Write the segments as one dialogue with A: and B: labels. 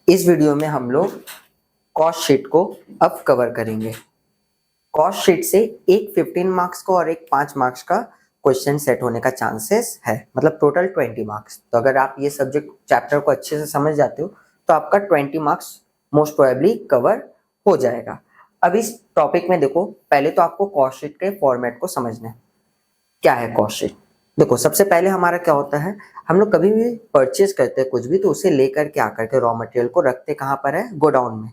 A: इस वीडियो में हम लोग कॉस्ट शीट को अब कवर करेंगे। कॉस्ट शीट से एक 15 मार्क्स का और एक 5 मार्क्स का क्वेश्चन सेट होने का चांसेस है, मतलब टोटल 20 मार्क्स। तो अगर आप ये सब्जेक्ट चैप्टर को अच्छे से समझ जाते हो तो आपका 20 मार्क्स मोस्ट प्रोबेबली कवर हो जाएगा। अब इस टॉपिक में देखो, पहले तो आपको कॉस्ट शीट के फॉर्मेट को समझना है। क्या है कॉस्ट शीट? देखो, सबसे पहले हमारा क्या होता है, हम लोग कभी भी परचेज करते हैं कुछ भी तो उसे लेकर के आकर के रॉ मटेरियल को रखते कहाँ पर है, गोडाउन में।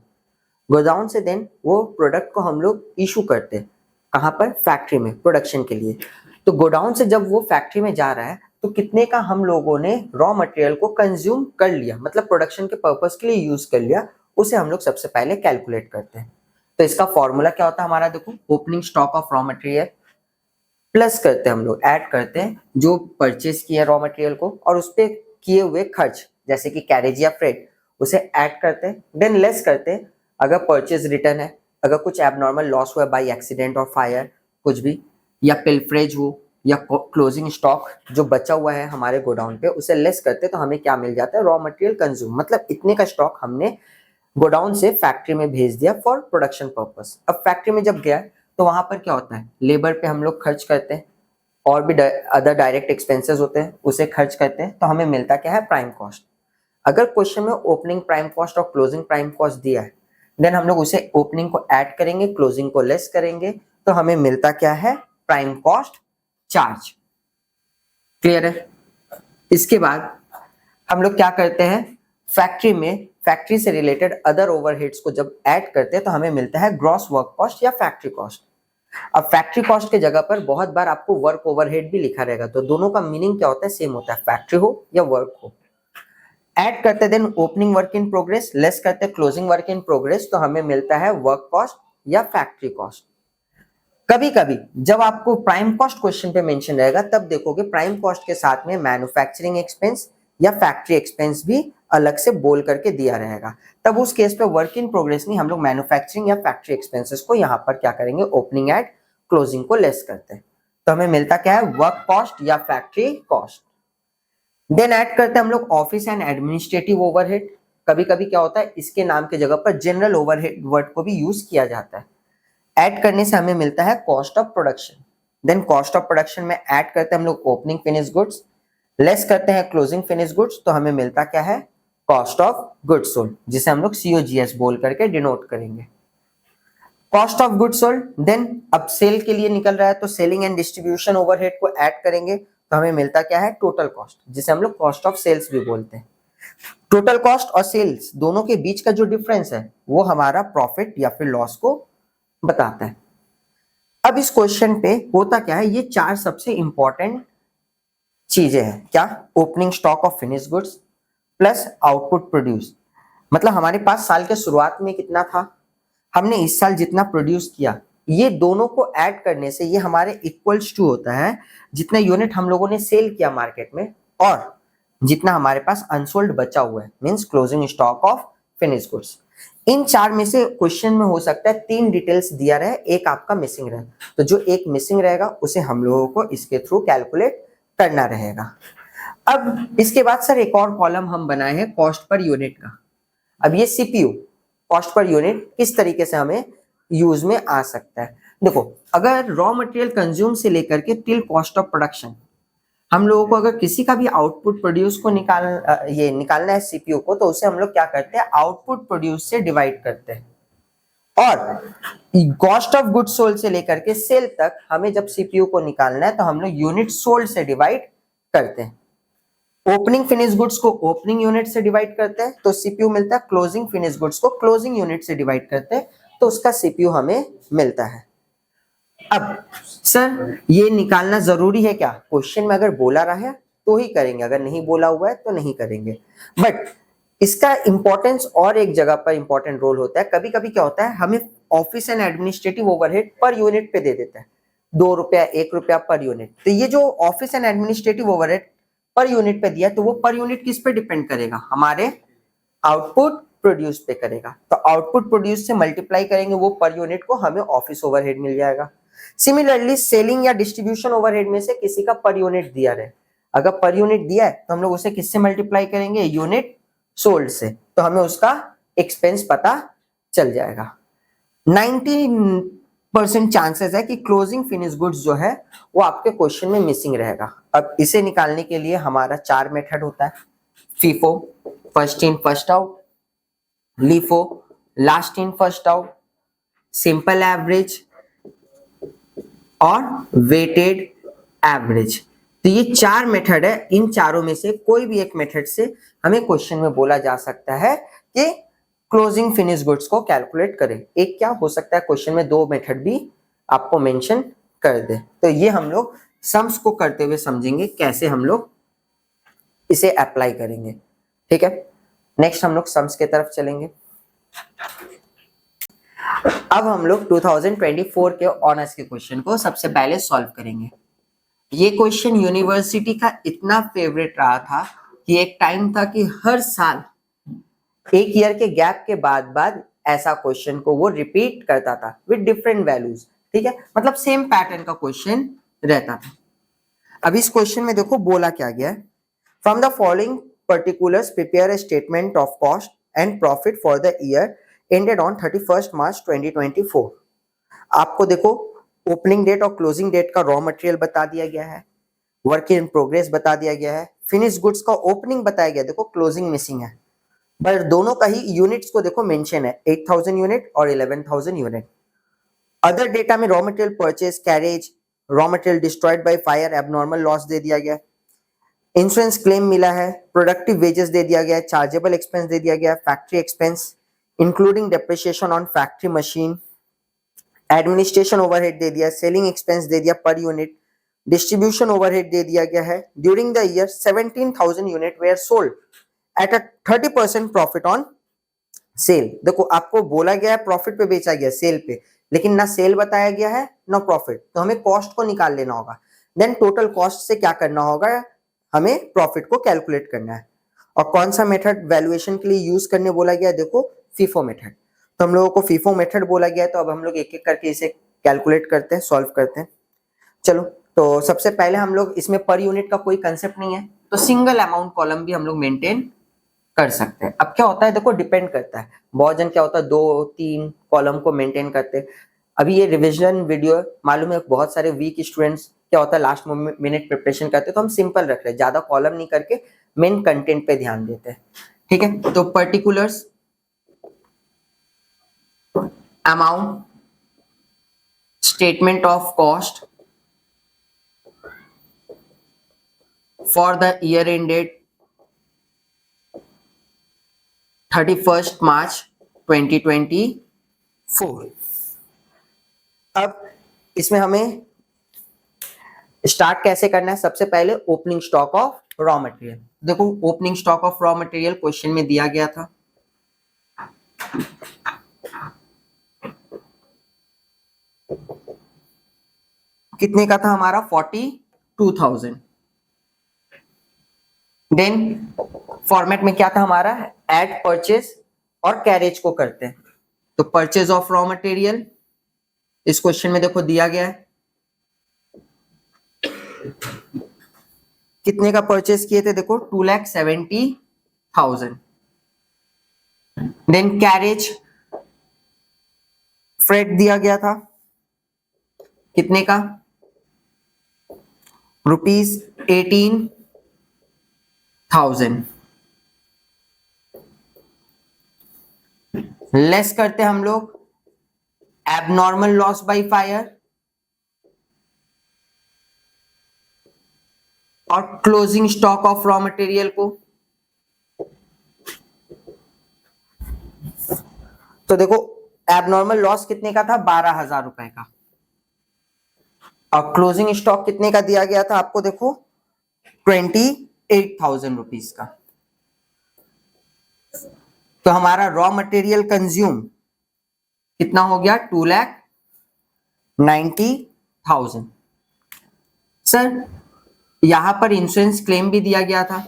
A: गोडाउन से देन वो प्रोडक्ट को हम लोग इशू करते हैं कहाँ पर, फैक्ट्री में, प्रोडक्शन के लिए। तो गोडाउन से जब वो फैक्ट्री में जा रहा है तो कितने का हम लोगों ने रॉ मटेरियल को कंज्यूम कर लिया, मतलब प्रोडक्शन के पर्पस के लिए यूज कर लिया, उसे हम लोग सबसे पहले कैलकुलेट करते हैं। तो इसका फॉर्मूला क्या होता है हमारा, देखो, opening stock of raw material plus करते हैं हम लोग, ऐड करते हैं जो परचेज किया रॉ मटेरियल को और उस पर किए हुए खर्च जैसे कि कैरेज या फ्रेट, उसे ऐड करते हैं। देन लेस करते हैं अगर परचेज रिटर्न है, अगर कुछ एबनॉर्मल लॉस हुआ बाय एक्सीडेंट और फायर कुछ भी, या पिलफरेज हो, या क्लोजिंग स्टॉक जो बचा हुआ है हमारे गोडाउन पे, उसे लेस करते तो हमें क्या मिल जाता है, रॉ मटेरियल कंज्यूम, मतलब इतने का स्टॉक हमने गोडाउन से फैक्ट्री में भेज दिया फॉर प्रोडक्शन पर्पस। अब फैक्ट्री में जब गया तो वहां पर क्या होता है, लेबर पे हम लोग खर्च करते हैं और भी अदर डायरेक्ट एक्सपेंसेस होते हैं, उसे खर्च करते हैं, तो हमें मिलता क्या है, प्राइम कॉस्ट। अगर क्वेश्चन में ओपनिंग प्राइम कॉस्ट और क्लोजिंग प्राइम कॉस्ट दिया है, देन हम लोग उसे ओपनिंग को ऐड करेंगे, क्लोजिंग को लेस करेंगे, तो हमें मिलता क्या है, प्राइम कॉस्ट चार्ज। क्लियर है? इसके बाद हम लोग क्या करते हैं, फैक्ट्री से रिलेटेड अदर ओवरहेड्स को जब ऐड करते हैं तो हमें मिलता है ग्रॉस वर्क कॉस्ट या फैक्ट्री कॉस्ट। अब फैक्ट्री कॉस्ट के जगह पर बहुत बार आपको वर्क ओवरहेड भी लिखा रहेगा, तो दोनों का मीनिंग क्या होता है, सेम होता है, फैक्ट्री हो या वर्क हो। ऐड करते then opening work in progress, less करते क्लोजिंग वर्क इन प्रोग्रेस, तो हमें मिलता है वर्क कॉस्ट या फैक्ट्री कॉस्ट। कभी कभी जब आपको प्राइम कॉस्ट क्वेश्चन पे मेंशन रहेगा तब देखोगे प्राइम कॉस्ट के साथ में मैन्युफैक्चरिंग एक्सपेंस या फैक्ट्री एक्सपेंस भी अलग से बोल करके दिया रहेगा। तब उस केस पे वर्क इन प्रोग्रेस नहीं, हम लोग मैन्युफैक्चरिंग या फैक्ट्री एक्सपेंसेस को यहाँ पर क्या करेंगे, ओपनिंग एड क्लोजिंग को लेस करते हैं, तो हमें मिलता क्या है, वर्क कॉस्ट या फैक्ट्री कॉस्ट। देन ऐड करते हैं हम लोग ऑफिस एंड एडमिनिस्ट्रेटिव ओवरहेड। कभी कभी क्या होता है, इसके नाम के जगह पर जनरल ओवरहेड वर्ड को भी यूज किया जाता है। ऐड करने से हमें मिलता है cost of production. Then cost of production में ऐड करते हैं हम लोग ओपनिंग फिनिश गुड्स, लेस करते हैं क्लोजिंग फिनिश गुड्स, तो हमें मिलता क्या है, कॉस्ट ऑफ गुड्स सोल्ड, जिसे हम लोग COGS बोल करके डिनोट करेंगे। Cost of goods sold, then अब सेल के लिए निकल रहा है तो सेलिंग एंड डिस्ट्रीब्यूशन ओवरहेड को ऐड करेंगे तो हमें मिलता क्या है, टोटल कॉस्ट, जिसे हम लोग कॉस्ट ऑफ सेल्स भी बोलते हैं। टोटल कॉस्ट और सेल्स दोनों के बीच का जो डिफरेंस है वो हमारा प्रॉफिट या फिर लॉस को बताता है। अब इस क्वेश्चन पे होता क्या है, ये चार सबसे इंपॉर्टेंट चीजें हैं। क्या? Opening stock of finish goods plus output produce, मतलब हमारे पास साल के शुरुआत में कितना था, हमने इस साल जितना प्रोड्यूस किया, ये दोनों को ऐड करने से ये हमारे इक्वल्स टू होता है जितने यूनिट हम लोगों ने सेल किया मार्केट में और जितना हमारे पास अनसोल्ड बचा हुआ है, means closing stock of finish goods. इन चार में से क्वेश्चन में हो सकता है 3 डिटेल्स दिया रहे, एक आपका मिसिंग रहे, तो जो एक मिसिंग रहेगा उसे हम लोगों को इसके थ्रू कैलकुलेट करना रहेगा। अब इसके बाद सर एक और कॉलम हम बनाए हैं कॉस्ट पर यूनिट का। अब ये CPU कॉस्ट पर यूनिट किस तरीके से हमें यूज में आ सकता है, देखो, अगर रॉ मटेरियल कंज्यूम से लेकर के टिल कॉस्ट ऑफ प्रोडक्शन हम लोगों को अगर किसी का भी आउटपुट प्रोड्यूस को निकालना है CPU को, तो उसे हम लोग क्या करते हैं, आउटपुट प्रोड्यूस से डिवाइड करते हैं। और कॉस्ट ऑफ गुड्स सोल्ड से लेकर के सेल तक हमें जब CPU को निकालना है तो हम लोग यूनिट सोल्ड से डिवाइड करते हैं। ओपनिंग फिनिश गुड्स को ओपनिंग यूनिट से डिवाइड करते हैं तो CPU मिलता है, क्लोजिंग फिनिश गुड्स को क्लोजिंग यूनिट से डिवाइड करते हैं तो उसका CPU हमें मिलता है। अब सर ये निकालना जरूरी है क्या, क्वेश्चन में अगर बोला रहा है तो ही करेंगे, अगर नहीं बोला हुआ है तो नहीं करेंगे। बट इसका इंपॉर्टेंस और एक जगह पर इंपॉर्टेंट रोल होता है। कभी कभी क्या होता है, हमें office and administrative overhead per unit पे दे देता है, 2 रुपया 1 रुपया पर यूनिट। तो ये जो office and administrative overhead per unit पे दिया, तो वो पर यूनिट किस पे डिपेंड करेगा, हमारे आउटपुट प्रोड्यूस पे करेगा। तो आउटपुट प्रोड्यूस से मल्टीप्लाई करेंगे वो पर यूनिट को, हमें ऑफिस ओवरहेड मिल जाएगा। सिमिलरली सेलिंग या डिस्ट्रीब्यूशन ओवरहेड में से किसी का पर यूनिट दिया रहे, अगर पर यूनिट दिया है तो हम लोग उसे किससे मल्टीप्लाई करेंगे, यूनिट सोल्ड से, तो हमें उसका एक्सपेंस पता चल जाएगा। 90% चांसेस है कि क्लोजिंग फिनिश गुड्स जो है वो आपके क्वेश्चन में मिसिंग रहेगा। अब इसे निकालने के लिए हमारा 4 मेथड होता है, FIFO, first in first out, LIFO, last in first out, simple average और वेटेड एवरेज। तो ये 4 मेथड है, इन चारों में से कोई भी एक मेथड से हमें क्वेश्चन में बोला जा सकता है कि क्लोजिंग फिनिश गुड्स को कैलकुलेट करें। एक क्या हो सकता है, क्वेश्चन में 2 मेथड भी आपको मेंशन कर दे। तो ये हम लोग सम्स को करते हुए समझेंगे कैसे हम लोग इसे अप्लाई करेंगे। ठीक है, नेक्स्ट हम लोग सम्स की तरफ चलेंगे। अब हम लोग 2024 के ऑनर्स के क्वेश्चन को सबसे पहले सॉल्व करेंगे। ये क्वेश्चन यूनिवर्सिटी का इतना फेवरेट रहा था कि एक टाइम था कि हर साल एक ईयर के गैप के बाद ऐसा क्वेश्चन को वो रिपीट करता था विद डिफरेंट वैल्यूज। ठीक है, मतलब सेम पैटर्न का क्वेश्चन रहता था। अब इस क्वेश्चन में देखो बोला क्या गया है, from the following particulars prepare a statement of cost and profit for the year ended on 31 मार्च 2024। आपको देखो ओपनिंग डेट और क्लोजिंग डेट का रॉ मटेरियल बता दिया गया है, वर्क इन प्रोग्रेस बता दिया गया है, फिनिश गुड्स का ओपनिंग बताया गया, देखो क्लोजिंग मिसिंग है, पर दोनों का ही यूनिट्स को देखो मेंशन है, 8000 यूनिट और 11000 यूनिट। अदर डेटा में raw material purchase, carriage, raw material destroyed by fire, abnormal loss दे दिया गया, इंश्योरेंस क्लेम मिला है, प्रोडक्टिव वेजेस दे दिया गया है, चार्जेबल एक्सपेंस दे दिया गया है, factory expense including depreciation on factory machine, administration overhead दे दिया, सेलिंग एक्सपेंस दे दिया पर यूनिट, डिस्ट्रीब्यूशन ओवरहेड दे दिया गया है। During the year 17,000 unit were sold at a 30% profit on sale. देखो आपको बोला गया है प्रॉफिट पे बेचा गया, सेल पे, लेकिन ना सेल बताया गया है ना प्रॉफिट, तो हमें कॉस्ट को निकाल लेना होगा। देन टोटल कॉस्ट से क्या करना होगा, हमें प्रॉफिट को कैलकुलेट करना है। और कौन सा मेथड वैल्यूएशन के लिए यूज करने बोला गया है, देखो फीफो मेथड। तो हम लोगों को फीफो मेथड बोला गया है, तो अब हम लोग एक एक करके इसे कैलकुलेट करते हैं, सॉल्व करते हैं। चलो, तो सबसे पहले हम लोग इसमें पर यूनिट का कोई कंसेप्ट नहीं है, तो सिंगल अमाउंट कॉलम भी हम लोग मेंटेन कर सकते हैं। अब क्या होता है, देखो डिपेंड करता है, बहुत जन क्या होता है 2-3 कॉलम को मेंटेन करते हैं। अभी ये रिविजन वीडियो मालूम है, बहुत सारे वीक स्टूडेंट्स क्या होता है लास्ट मिनट प्रिपरेशन करते हैं, तो हम सिंपल रख रहे हैं, ज्यादा कॉलम नहीं करके मेन कंटेंट पे ध्यान देते हैं। ठीक है, तो particulars, amount, statement of cost for the year ended 31 मार्च 2024। अब इसमें हमें स्टार्ट कैसे करना है, सबसे पहले opening stock of raw material. देखो opening stock of raw material question में दिया गया था, कितने का था हमारा 42,000। देन फॉर्मेट में क्या था हमारा, ऐड परचेज और कैरेज को करते हैं। तो परचेज ऑफ रॉ मटेरियल इस क्वेश्चन में देखो दिया गया है, कितने का परचेज किए थे, देखो 2,70,000। देन कैरेज फ्रेट दिया गया था, कितने का, ₹18,000। लेस करते हम लोग एबनॉर्मल लॉस बाय फायर और closing stock of raw material को। तो देखो एबनॉर्मल लॉस कितने का था, 12,000 रुपए का, और क्लोजिंग स्टॉक कितने का दिया गया था आपको, देखो 28,000 रुपीज का। तो हमारा रॉ मटेरियल कंज्यूम कितना हो गया, 2,90,000। सर यहां पर इंश्योरेंस क्लेम भी दिया गया था,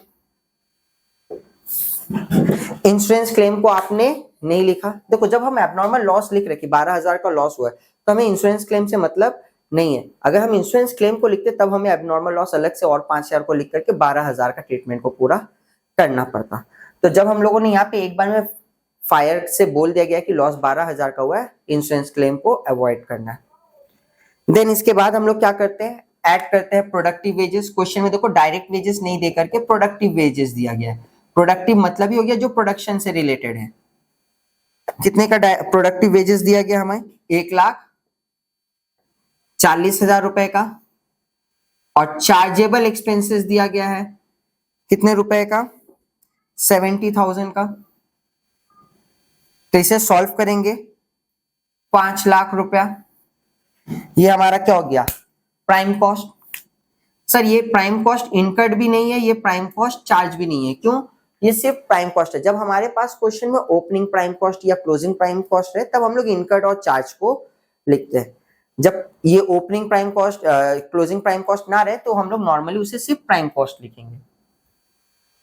A: इंश्योरेंस क्लेम को आपने नहीं लिखा। देखो जब हम एबनॉर्मल लॉस लिख रहे कि 12,000 का लॉस हुआ है, तो हमें इंश्योरेंस क्लेम से मतलब नहीं है। अगर हम इंश्योरेंस क्लेम को लिखते तब हमें एबनॉर्मल लॉस अलग से और 5,000 को लिख करके 12,000 का ट्रीटमेंट को पूरा करना पड़ता। तो तो जब हम लोगों ने यहाँ पे एक बार में फायर से बोल दिया गया कि लॉस 12,000 का हुआ है, इंश्योरेंस क्लेम को अवॉइड करना है। देन इसके बाद हम लोग क्या करते हैं, ऐड करते हैं प्रोडक्टिव वेजेस। क्वेश्चन में देखो डायरेक्ट वेजेस नहीं दे करके प्रोडक्टिव वेजेस दिया गया है। प्रोडक्टिव मतलब ही हो गया जो प्रोडक्शन से रिलेटेड है। कितने का प्रोडक्टिव वेजेस दिया गया हमें, 1,40,000 रुपए का। और चार्जेबल एक्सपेंसेस दिया गया है कितने रुपए का, 70,000 का। तो इसे सॉल्व करेंगे, 5 लाख रुपया। ये हमारा क्या हो गया, प्राइम कॉस्ट। सर ये प्राइम कॉस्ट इनकर्ड भी नहीं है, ये प्राइम कॉस्ट चार्ज भी नहीं है, क्यों, ये सिर्फ प्राइम कॉस्ट है। जब हमारे पास क्वेश्चन में ओपनिंग प्राइम कॉस्ट या क्लोजिंग प्राइम कॉस्ट है तब हम लोग इनकर्ड और चार्ज को लिखते हैं। जब ये opening prime cost closing prime cost ना रहे तो हम लोग नॉर्मली उसे सिर्फ प्राइम कॉस्ट लिखेंगे।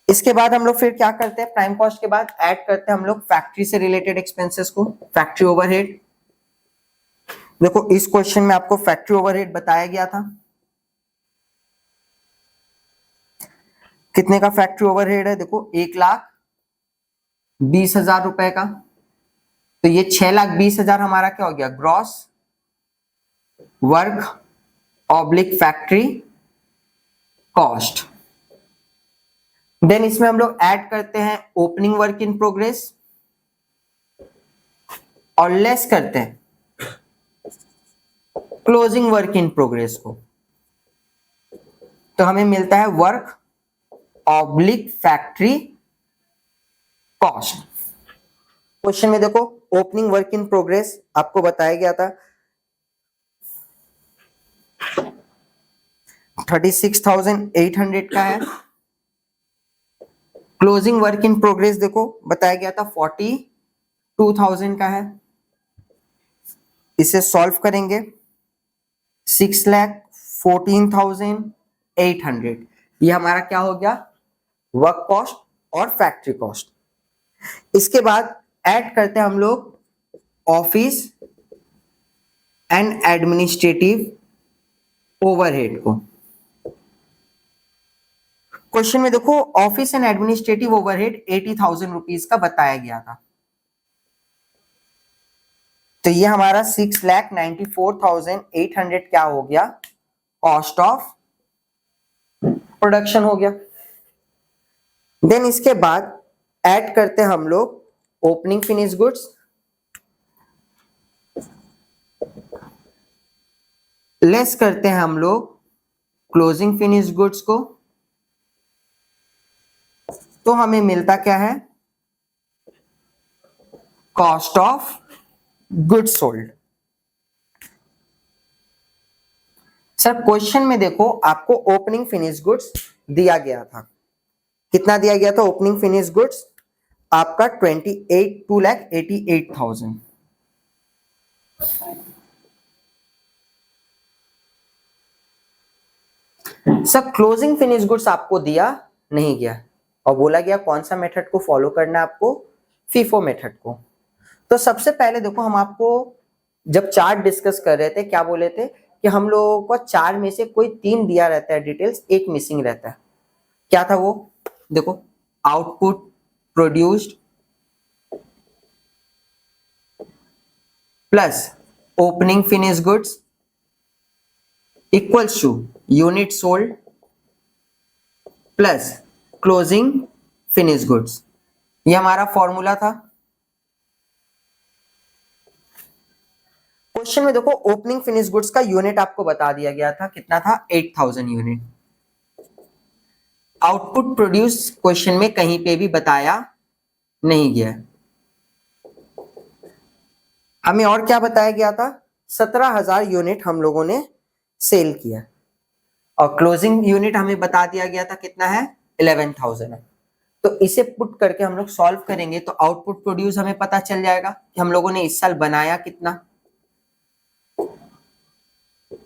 A: इसके बाद हम लोग फिर क्या करते हैं, प्राइम कॉस्ट के बाद ऐड करते हैं हम लोग फैक्ट्री से रिलेटेड एक्सपेंसेस को, फैक्ट्री ओवरहेड। देखो इस क्वेश्चन में आपको फैक्ट्री ओवरहेड बताया गया था, कितने का फैक्ट्री ओवरहेड है, देखो 1,20,000 रुपए का। तो ये 6,20,000 हमारा क्या हो गया, gross work oblique factory cost. Then इसमें हम लोग ऐड करते हैं ओपनिंग वर्क इन प्रोग्रेस और लेस करते हैं क्लोजिंग वर्क इन प्रोग्रेस को। तो हमें मिलता है work oblique factory cost. Question में देखो ओपनिंग वर्क इन प्रोग्रेस आपको बताया गया था 36,800 का है। क्लोजिंग वर्क इन प्रोग्रेस देखो बताया गया था 42,000 का है। इसे सॉल्व करेंगे, 6,14,800 ये हमारा क्या हो गया, वर्क कॉस्ट और फैक्ट्री कॉस्ट। इसके बाद ऐड करते हैं हम लोग ऑफिस एंड एडमिनिस्ट्रेटिव ओवरहेड को। क्वेश्चन में देखो office and administrative overhead 80,000 rupees का बताया गया था। तो ये हमारा 6,94,800 क्या हो गया, कॉस्ट ऑफ प्रोडक्शन हो गया। देन इसके बाद ऐड करते हैं हम लोग ओपनिंग फिनिश गुड्स, लेस करते हैं हम लोग क्लोजिंग फिनिश गुड्स को। तो हमें मिलता क्या है, cost of goods sold. Sir question में देखो आपको ओपनिंग फिनिश गुड्स दिया गया था, कितना दिया गया था ओपनिंग फिनिश गुड्स आपका 2,88,000। सर क्लोजिंग फिनिश गुड्स आपको दिया नहीं गया और बोला गया कौन सा मेथड को फॉलो करना है आपको, फीफो मेथड को। तो सबसे पहले देखो हम आपको जब चार्ट डिस्कस कर रहे थे क्या बोले थे कि हम लोगों को 4 में से कोई 3 दिया रहता है डिटेल्स, एक मिसिंग रहता है। क्या था वो, देखो output produced plus opening finish goods equals to unit sold plus closing finish goods. ये हमारा फॉर्मूला था। क्वेश्चन में देखो ओपनिंग फिनिश गुड्स का यूनिट आपको बता दिया गया था, कितना था 8,000 यूनिट। आउटपुट प्रोड्यूस क्वेश्चन में कहीं पे भी बताया नहीं गया। हमें और क्या बताया गया था, 17,000 यूनिट हम लोगों ने सेल किया और क्लोजिंग यूनिट हमें बता दिया गया था कितना है 11,000 है। तो इसे पुट करके हम लोग सॉल्व करेंगे तो आउटपुट प्रोड्यूस हमें पता चल जाएगा कि हम लोगों ने इस साल बनाया कितना,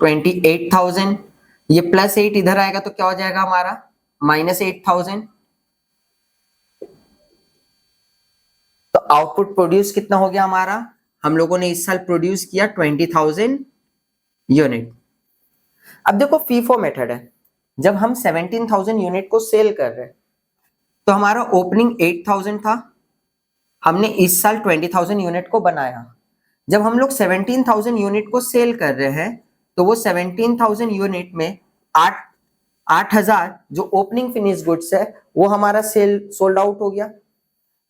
A: 28,000। ये +8 इधर आएगा तो क्या हो जाएगा हमारा -8,000। तो आउटपुट प्रोड्यूस कितना हो गया हमारा, हम लोगों ने इस साल प्रोड्यूस किया 20,000 यूनिट। अब देखो फीफो मेथड है, जब हम 17,000 यूनिट को सेल कर रहे हैं तो हमारा ओपनिंग 8,000 था, हमने इस साल 20,000 यूनिट को बनाया। जब हम लोग 17,000 यूनिट को सेल कर रहे हैं तो वो 17,000 यूनिट में 8,000 जो ओपनिंग फिनिश गुड्स है वो हमारा सेल सोल्ड आउट हो गया,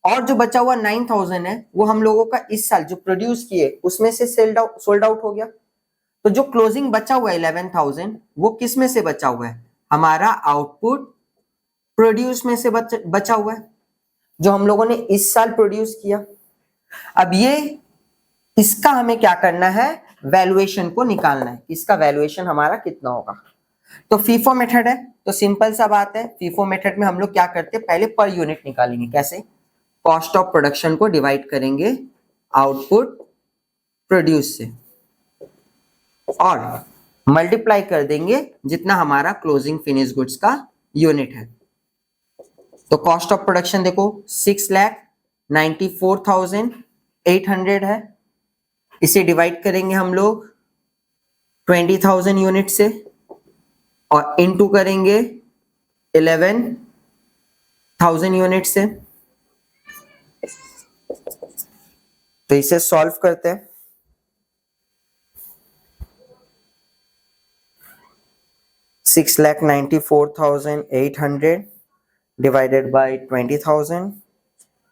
A: और जो बचा हुआ 9,000 है वो हम लोगों का इस साल जो प्रोड्यूस किए उसमें से सोल्ड आउट हो गया। तो जो क्लोजिंग बचा हुआ है 11,000 वो किस में से बचा हुआ है, हमारा आउटपुट प्रोड्यूस में से बचा हुआ है, जो हम लोगों ने इस साल प्रोड्यूस किया। अब ये इसका हमें क्या करना है, वैल्यूएशन को निकालना है, इसका वैल्यूएशन हमारा कितना होगा। तो फीफो मेथड है, तो सिंपल सा बात है, फीफो मेथड में हम लोग क्या करते हैं, पहले पर यूनिट निकालेंगे। कैसे, कॉस्ट ऑफ प्रोडक्शन को डिवाइड करेंगे आउटपुट प्रोड्यूस से और मल्टीप्लाई कर देंगे जितना हमारा क्लोजिंग फिनिश गुड्स का यूनिट है। तो कॉस्ट ऑफ प्रोडक्शन देखो 6,94,800 है, इसे डिवाइड करेंगे हम लोग 20,000 यूनिट से और इनटू करेंगे 11,000 यूनिट से। तो इसे सॉल्व करते हैं। $6,94,800 divided by 20,000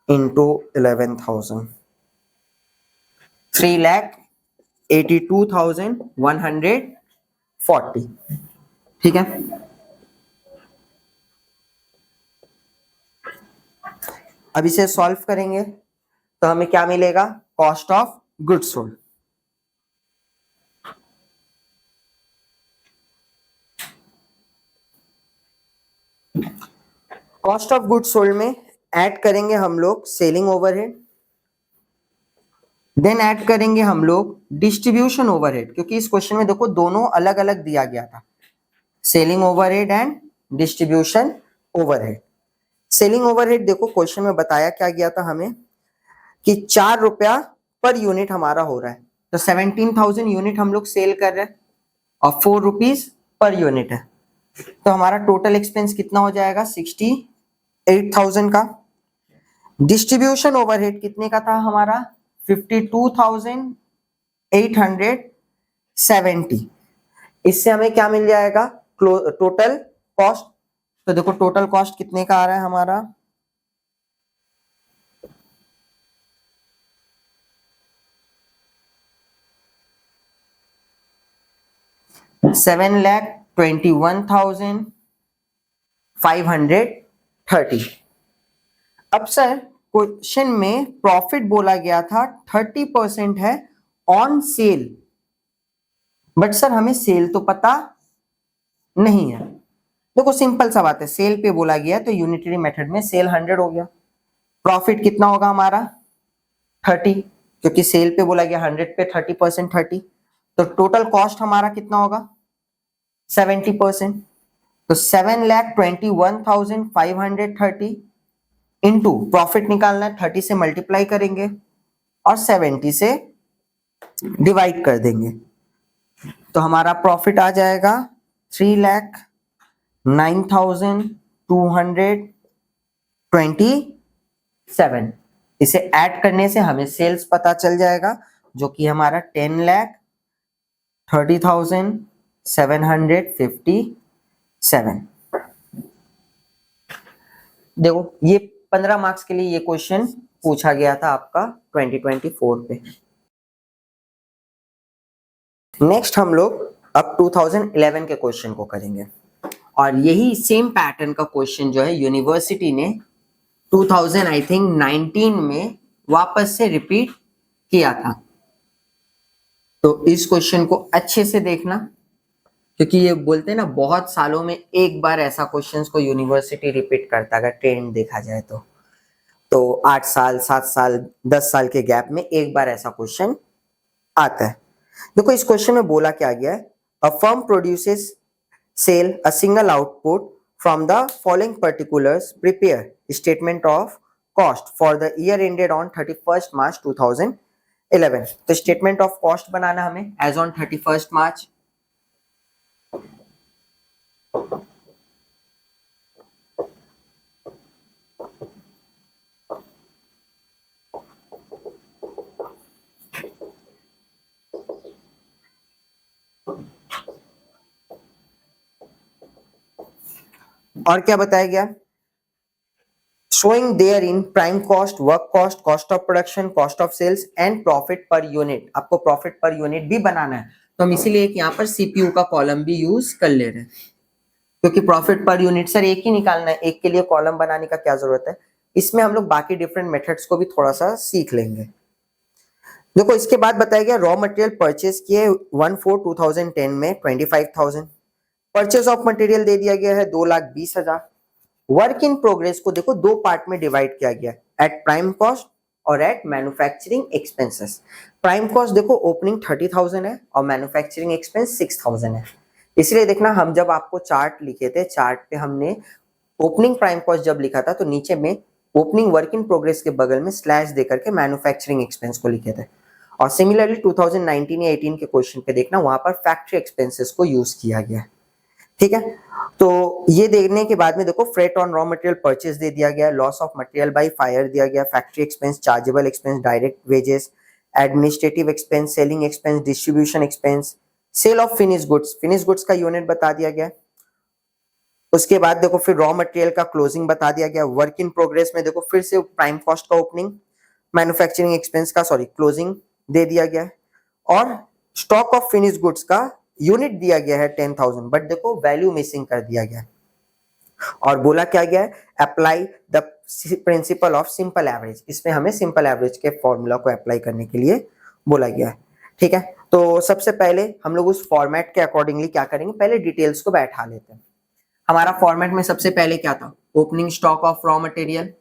A: into 11,000, 3,82,140। ठीक है, अब इसे सॉल्व करेंगे तो हमें क्या मिलेगा, cost of goods sold. Cost of goods sold में ऐड करेंगे हम लोग सेलिंग ओवरहेड, देन ऐड करेंगे हम लोग डिस्ट्रीब्यूशन ओवरहेड, क्योंकि इस क्वेश्चन में देखो दोनों अलग अलग दिया गया था, selling overhead and distribution overhead. Selling overhead देखो क्वेश्चन में बताया क्या गया था हमें कि 4 रुपया पर यूनिट हमारा हो रहा है, तो 17,000 यूनिट हम लोग सेल कर रहे हैं और 4 रुपीज पर यूनिट है, तो हमारा टोटल एक्सपेंस कितना हो जाएगा 68,000 का। डिस्ट्रीब्यूशन ओवरहेड कितने का था हमारा 52,870। इससे हमें क्या मिल जाएगा, टोटल कॉस्ट। तो देखो टोटल कॉस्ट कितने का आ रहा है हमारा, $7,21,530। अब सर क्वेश्चन में प्रॉफिट बोला गया था 30% है ऑन सेल, बट सर हमें सेल तो पता नहीं है। देखो सिंपल सा बात है, सेल पे बोला गया तो यूनिटरी मेथड में सेल 100 हो गया, प्रॉफिट कितना होगा हमारा 30, क्योंकि सेल पे बोला गया 100 पे 30% 30, तो टोटल कॉस्ट हमारा कितना होगा 70%। तो 7,21,530 इंटू प्रॉफिट निकालना है, 30 से मल्टीप्लाई करेंगे और 70 से डिवाइड कर देंगे, तो हमारा प्रॉफिट आ जाएगा 3,09,227। इसे ऐड करने से हमें सेल्स पता चल जाएगा जो कि हमारा 10,30,757। देखो ये 15 मार्क्स के लिए ये क्वेश्चन पूछा गया था आपका 2024 पे। नेक्स्ट हम लोग अब 2011 के क्वेश्चन को करेंगे और यही सेम पैटर्न का क्वेश्चन जो है यूनिवर्सिटी ने 2019 में वापस से रिपीट किया था। तो इस क्वेश्चन को अच्छे से देखना, क्योंकि ये बोलते हैं ना बहुत सालों में एक बार ऐसा क्वेश्चन को यूनिवर्सिटी रिपीट करता है, अगर ट्रेंड देखा जाए तो 8 साल 7 साल 10 साल के गैप में एक बार ऐसा क्वेश्चन आता है। देखो इस क्वेश्चन में बोला क्या गया है, a firm produces sale a single output from the following particulars, prepare statement of cost for the year ended on 31st March 2011। तो स्टेटमेंट ऑफ कॉस्ट बनाना हमें एज ऑन 31st मार्च। और क्या बताया गया, showing there in prime cost, work cost, cost of production, cost of sales and profit per unit। आपको profit per unit भी बनाना है, तो हम इसीलिए एक यहाँ पर सीपीयू का कॉलम भी यूज कर ले रहे हैं, क्योंकि प्रॉफिट पर यूनिट सर एक ही निकालना है, एक के लिए कॉलम बनाने का क्या जरूरत है। इसमें हम लोग बाकी डिफरेंट मेथड्स को भी थोड़ा सा सीख लेंगे। देखो इसके बाद बताया गया रॉ मटेरियल परचेज किए 1/4/2010 में 25,000। परचेज ऑफ मटेरियल दे दिया गया है 2,20,000। वर्क इन प्रोग्रेस को देखो दो पार्ट में डिवाइड किया गया, एट प्राइम कॉस्ट और at manufacturing expenses. Prime cost देखो ओपनिंग 30,000 है और मैन्युफैक्चरिंग एक्सपेंस 6,000 है। इसलिए देखना हम जब आपको चार्ट लिखे थे, चार्ट पे हमने ओपनिंग प्राइम कॉस्ट जब लिखा था तो नीचे में ओपनिंग वर्क इन प्रोग्रेस के बगल में स्लैश देकर के मैन्युफैक्चरिंग एक्सपेंस को लिखे थे। और सिमिलरली 2019 या 18 के क्वेश्चन पे देखना वहां पर फैक्ट्री एक्सपेंसेस को यूज किया गया है। ठीक है, तो ये देखने के बाद में देखो freight on raw material purchase दे दिया गया, loss of material by fire दिया गया, factory expense, chargeable expense, direct wages, administrative expense, selling expense, distribution expense, sale of finish goods का यूनिट बता दिया गया। उसके बाद देखो फिर रॉ मटेरियल का क्लोजिंग बता दिया गया। वर्क इन प्रोग्रेस में देखो फिर से प्राइम कॉस्ट का ओपनिंग, मैन्युफैक्चरिंग एक्सपेंस का क्लोजिंग दे दिया गया, और स्टॉक ऑफ फिनिश गुड्स का यूनिट दिया गया है 10,000, बट देखो वैल्यू मिसिंग कर दिया गया और बोला क्या गया है, apply the principle of simple average. इसमें हमें सिंपल एवरेज के फॉर्मूला को अप्लाई करने के लिए बोला गया है। ठीक है, तो सबसे पहले हम लोग उस फॉर्मेट के अकॉर्डिंगली क्या करेंगे, पहले डिटेल्स को बैठा लेते हैं। हमारा फॉर्मेट में सबसे पहले क्या था, opening stock of raw material,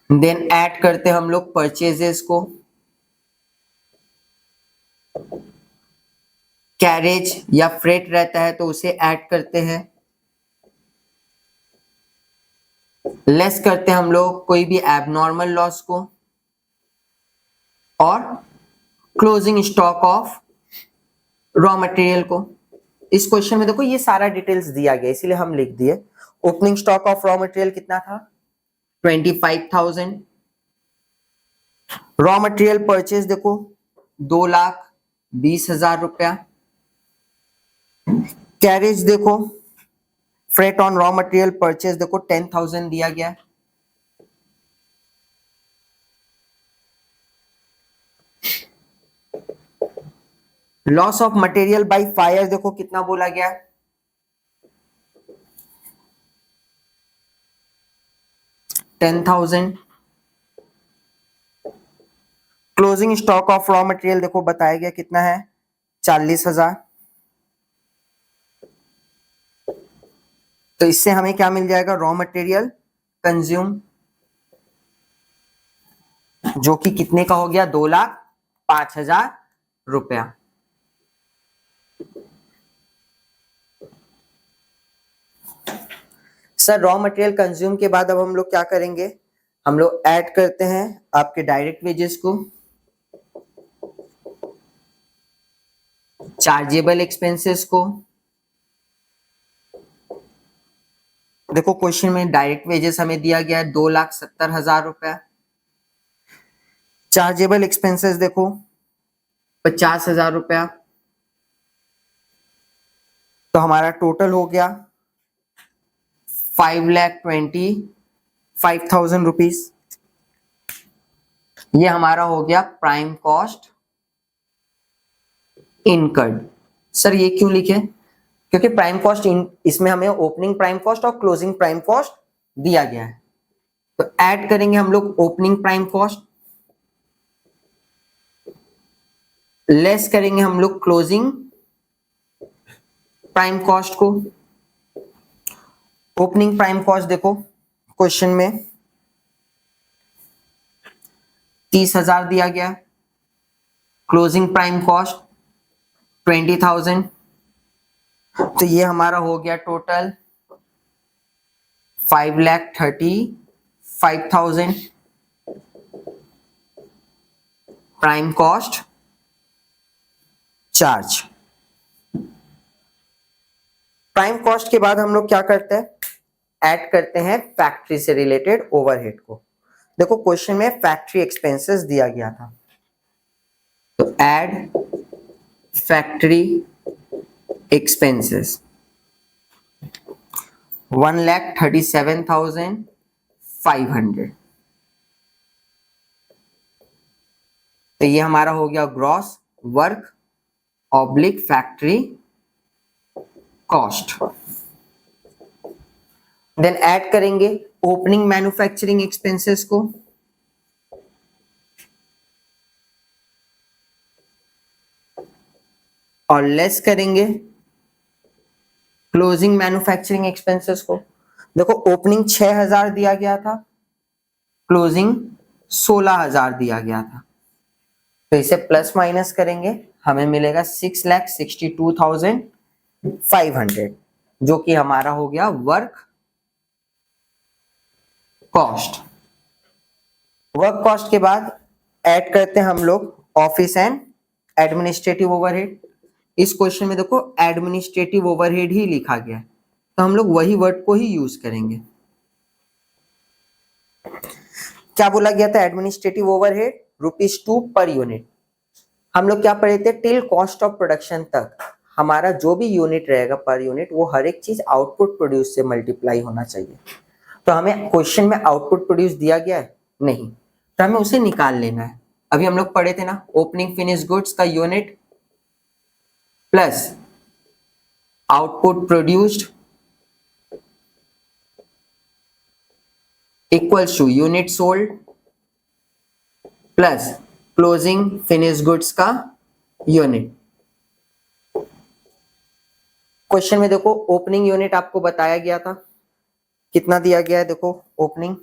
A: then add करते हम लोग परचेजेस को, कैरेज या फ्रेट रहता है तो उसे ऐड करते हैं, लेस करते हैं हम लोग कोई भी एबनॉर्मल लॉस को, और closing stock of raw material को। इस क्वेश्चन में देखो ये सारा डिटेल्स दिया गया इसीलिए हम लिख दिए। Opening stock of raw material कितना था, 25,000। रॉ मटेरियल परचेज देखो 2,20,000 रुपया। कैरेज देखो, freight on raw material purchase देखो 10,000 दिया गया। Loss of material by fire देखो कितना बोला गया, 10,000। Closing stock of raw material देखो बताया गया कितना है, 40,000। तो इससे हमें क्या मिल जाएगा, रॉ मटेरियल कंज्यूम, जो कि कितने का हो गया, 2,05,000 रुपया। सर रॉ मटेरियल कंज्यूम के बाद अब हम लोग क्या करेंगे, हम लोग ऐड करते हैं आपके डायरेक्ट वेजेस को, चार्जेबल एक्सपेंसेस को। देखो क्वेश्चन में डायरेक्ट वेजेस हमें दिया गया है 2,70,000 रुपया। चार्जेबल एक्सपेंसेस देखो 50,000 रुपया। तो हमारा टोटल हो गया 5,25,000 रुपीज। ये हमारा हो गया प्राइम कॉस्ट इनकर्ड। सर ये क्यों लिखे, क्योंकि प्राइम कॉस्ट इसमें हमें ओपनिंग प्राइम कॉस्ट और क्लोजिंग प्राइम कॉस्ट दिया गया है। तो ऐड करेंगे हम लोग ओपनिंग प्राइम कॉस्ट, लेस करेंगे हम लोग क्लोजिंग प्राइम कॉस्ट को। ओपनिंग प्राइम कॉस्ट देखो क्वेश्चन में 30,000 दिया गया, क्लोजिंग प्राइम कॉस्ट 20,000। तो ये हमारा हो गया total 5,35,000 prime cost charge. Prime cost के बाद हम लोग क्या करते हैं, ऐड करते हैं फैक्ट्री से रिलेटेड ओवरहेड को। देखो क्वेश्चन में फैक्ट्री एक्सपेंसेस दिया गया था, तो ऐड फैक्ट्री एक्सपेंसेस 1,37,500। तो ये हमारा हो गया gross work oblique factory cost. Then add करेंगे ओपनिंग मैन्युफैक्चरिंग एक्सपेंसेस को, और लेस करेंगे क्लोजिंग मैन्युफैक्चरिंग एक्सपेंसेस को। देखो ओपनिंग 6,000 दिया गया था, क्लोजिंग 16,000 दिया गया था, तो इसे प्लस माइनस करेंगे, हमें मिलेगा 6,62,500, जो कि हमारा हो गया वर्क कॉस्ट। वर्क कॉस्ट के बाद ऐड करते हैं हम लोग ऑफिस एंड एडमिनिस्ट्रेटिव ओवरहेड। इस क्वेश्चन में देखो एडमिनिस्ट्रेटिव ओवरहेड ही लिखा गया है, तो हम लोग वही वर्ड को ही यूज करेंगे। क्या बोला गया था? Administrative overhead ₹2 per unit. हम लोग क्या पढ़े थे? टिल कॉस्ट ऑफ प्रोडक्शन तक हमारा जो भी यूनिट रहेगा पर यूनिट, वो हर एक चीज आउटपुट प्रोड्यूस से मल्टीप्लाई होना चाहिए। तो हमें क्वेश्चन में आउटपुट प्रोड्यूस दिया गया है नहीं, तो हमें उसे निकाल लेना है। अभी हम लोग पढ़े थे ना, ओपनिंग फिनिश गुड्स का unit plus output produced equals to unit sold plus closing finish goods का यूनिट। क्वेश्चन में देखो ओपनिंग यूनिट आपको बताया गया था, कितना दिया गया है? देखो opening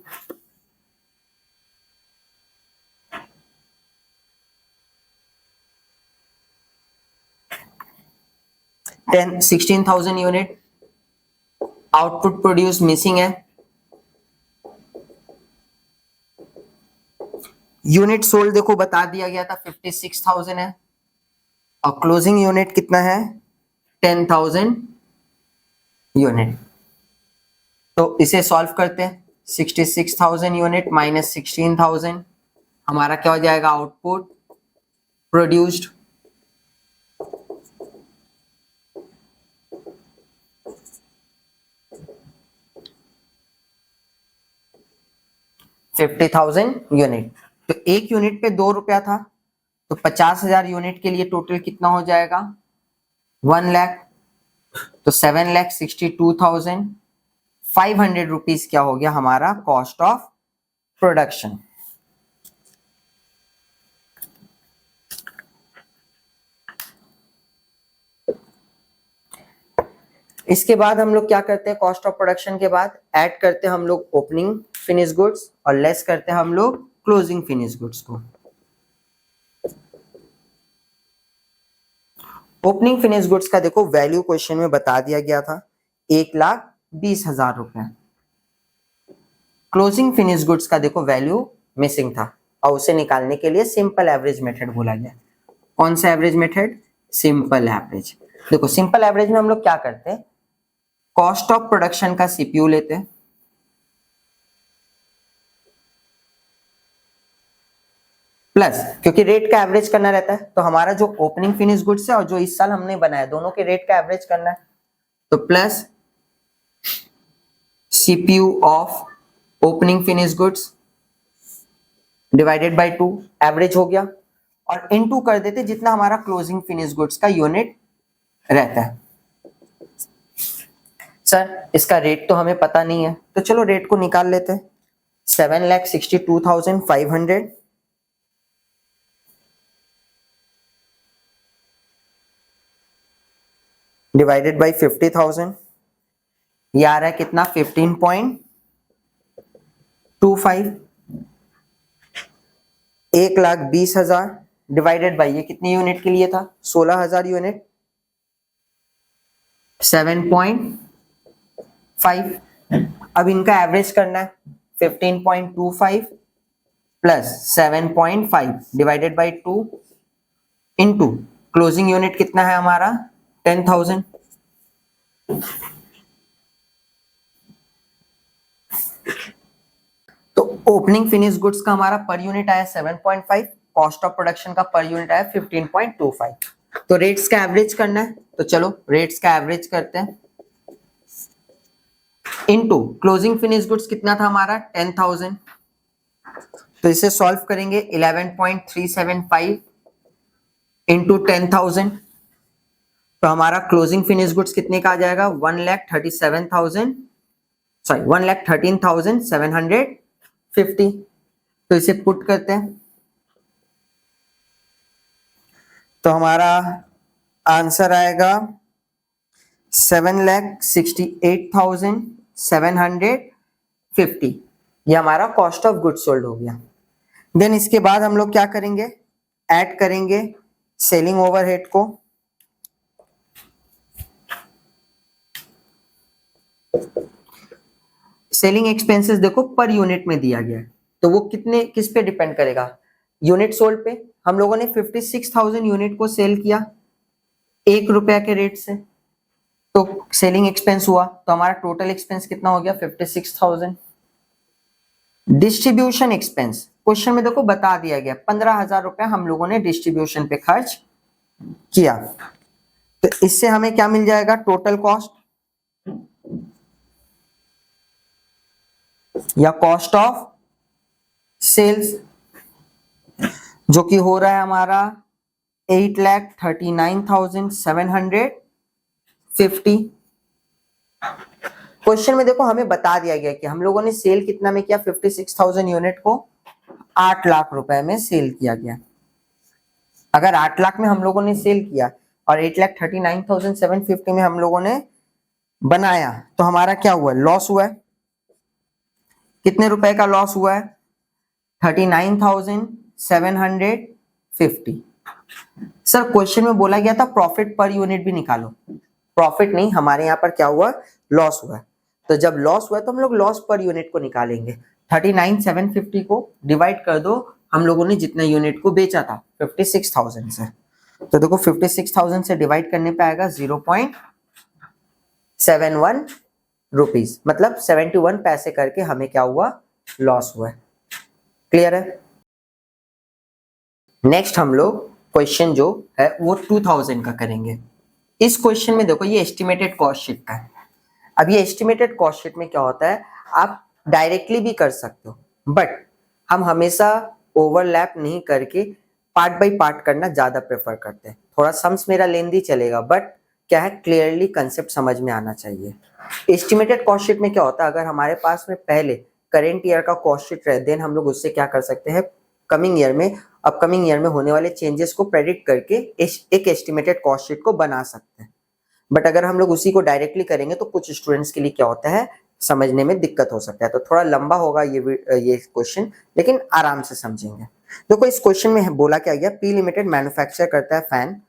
A: 16,000 unit, output produce missing है, यूनिट सोल्ड देखो बता दिया गया था 56,000 है, और क्लोजिंग यूनिट कितना है? 10,000 यूनिट। तो इसे सॉल्व करते हैं, 66,000 यूनिट माइनस 16,000, हमारा क्या हो जाएगा? Output produced $50,000 unit. तो एक यूनिट पे ₹2 था, तो 50,000 यूनिट के लिए टोटल कितना हो जाएगा? 1 लाख। तो 7,62,500 रुपीज क्या हो गया हमारा कॉस्ट ऑफ प्रोडक्शन। इसके बाद हम लोग क्या करते हैं? कॉस्ट ऑफ प्रोडक्शन के बाद ऐड करते हैं हम लोग ओपनिंग फिनिश गुड्स और लेस करते हैं हम लोग क्लोजिंग फिनिश गुड्स को। ओपनिंग फिनिश गुड्स का देखो वैल्यू क्वेश्चन में बता दिया गया था 1,20,000 रुपए। क्लोजिंग फिनिश गुड्स का देखो वैल्यू मिसिंग था, और उसे निकालने के लिए सिंपल एवरेज मेथड बोला गया। कौन सा एवरेज मेथड? Simple average. देखो सिंपल एवरेज में हम लोग क्या करते हैं? कॉस्ट ऑफ प्रोडक्शन का सीपीयू लेते हैं, प्लस क्योंकि रेट का एवरेज करना रहता है, तो हमारा जो ओपनिंग फिनिश गुड्स है और जो इस साल हमने बनाया दोनों के रेट का एवरेज करना है, तो plus CPU of opening finish goods divided by 2, average हो गया, और इनटू कर देते जितना हमारा क्लोजिंग फिनिश गुड्स का यूनिट रहता है। सर इसका रेट तो हमें पता नहीं है, तो चलो रेट को निकाल लेते हैं। 7,62,500 डिवाइडेड बाई 50,000, ये आ रहा है कितना? 15.25। 1,20,000 डिवाइडेड बाई ये कितनी यूनिट के लिए था? 16,000 यूनिट, 7.5। अब इनका एवरेज करना है, 15.25 plus 7.5 divided by 2 into closing unit कितना है हमारा? 10,000। तो ओपनिंग फिनिश गुड्स का हमारा पर यूनिट आया 7.5, कॉस्ट ऑफ प्रोडक्शन का पर यूनिट आया 15.25। तो रेट्स का एवरेज करना है, तो चलो रेट्स का एवरेज करते हैं, इनटू क्लोजिंग फिनिश गुड्स कितना था हमारा 10,000, तो इसे सॉल्व करेंगे 11.375 इंटू 10,000, तो हमारा क्लोजिंग फिनिश गुड्स कितने का आ जाएगा 1,37,000, सॉरी 1,13,750, तो इसे पुट करते हैं, तो हमारा आंसर आएगा 7,68,750, ये हमारा कॉस्ट ऑफ गुड्स सोल्ड हो गया। देन इसके बाद हम लोग क्या करेंगे, ऐड करेंगे सेलिंग ओवरहेड को, सेलिंग एक्सपेंसेस देखो पर यूनिट में दिया गया है, तो वो कितने किस पे डिपेंड करेगा, यूनिट सोल्ड पे। हम लोगों ने 56,000 यूनिट को सेल किया 1 रुपया के रेट से, तो सेलिंग एक्सपेंस हुआ, तो हमारा टोटल एक्सपेंस कितना हो गया 56,000। डिस्ट्रीब्यूशन एक्सपेंस क्वेश्चन में देखो बता दिया गया 15,000 रुपया हम लोगों ने डिस्ट्रीब्यूशन पे खर्च किया, तो इससे हमें क्या मिल जाएगा, टोटल कॉस्ट या कॉस्ट ऑफ सेल्स, जो कि हो रहा है हमारा 8,39,750। क्वेश्चन में देखो हमें बता दिया गया कि हम लोगों ने सेल कितना में किया, 56,000 यूनिट को 8 लाख रुपए में सेल किया गया। अगर 8 लाख में हम लोगों ने सेल किया और 8,39,750 में हम लोगों ने बनाया, तो हमारा क्या हुआ, लॉस हुआ है। कितने रुपए का लॉस हुआ है, 39,750। सर क्वेश्चन में बोला गया था प्रॉफिट पर यूनिट भी निकालो, प्रॉफिट नहीं, हमारे यहाँ पर क्या हुआ, लॉस हुआ। तो जब लॉस हुआ तो हम लोग लॉस पर यूनिट को निकालेंगे। 39,750 को डिवाइड कर दो हम लोगों ने जितना यूनिट को बेचा था 56,000 से, तो देखो 56,000 से डिवाइड करने पे आएगा 0.71 रुपीज, मतलब 71 पैसे करके हमें क्या हुआ, लॉस हुआ। क्लियर है। नेक्स्ट हम लोग क्वेश्चन जो है वो 2000 का करेंगे। इस क्वेश्चन में देखो ये एस्टिमेटेड कॉस्ट शीट का है। अब ये एस्टिमेटेड कॉस्ट शीट में क्या होता है, आप डायरेक्टली भी कर सकते हो, बट हम हमेशा ओवरलैप नहीं करके पार्ट बाय पार्ट करना ज्यादा प्रेफर करते हैं। थोड़ा सम्स मेरा लेंदी चलेगा, बट क्या है, क्लियरली कंसेप्ट समझ में आना चाहिए। एस्टिमेटेड कॉस्ट शीट में क्या होता है, अगर हमारे पास में पहले करेंट ईयर का कॉस्ट शीट रहे, देन हम लोग उससे क्या कर सकते हैं, कमिंग ईयर में, अपकमिंग ईयर में होने वाले चेंजेस को प्रेडिक्ट करके एक एस्टिमेटेड कॉस्ट शीट को बना सकते हैं। बट अगर हम लोग उसी को डायरेक्टली करेंगे तो कुछ स्टूडेंट्स के लिए क्या होता है, समझने में दिक्कत हो सकता है। तो थोड़ा लंबा होगा ये क्वेश्चन, लेकिन आराम से समझेंगे। देखो इस क्वेश्चन में बोला क्या गया, पी लिमिटेड मैन्युफैक्चर करता है फैन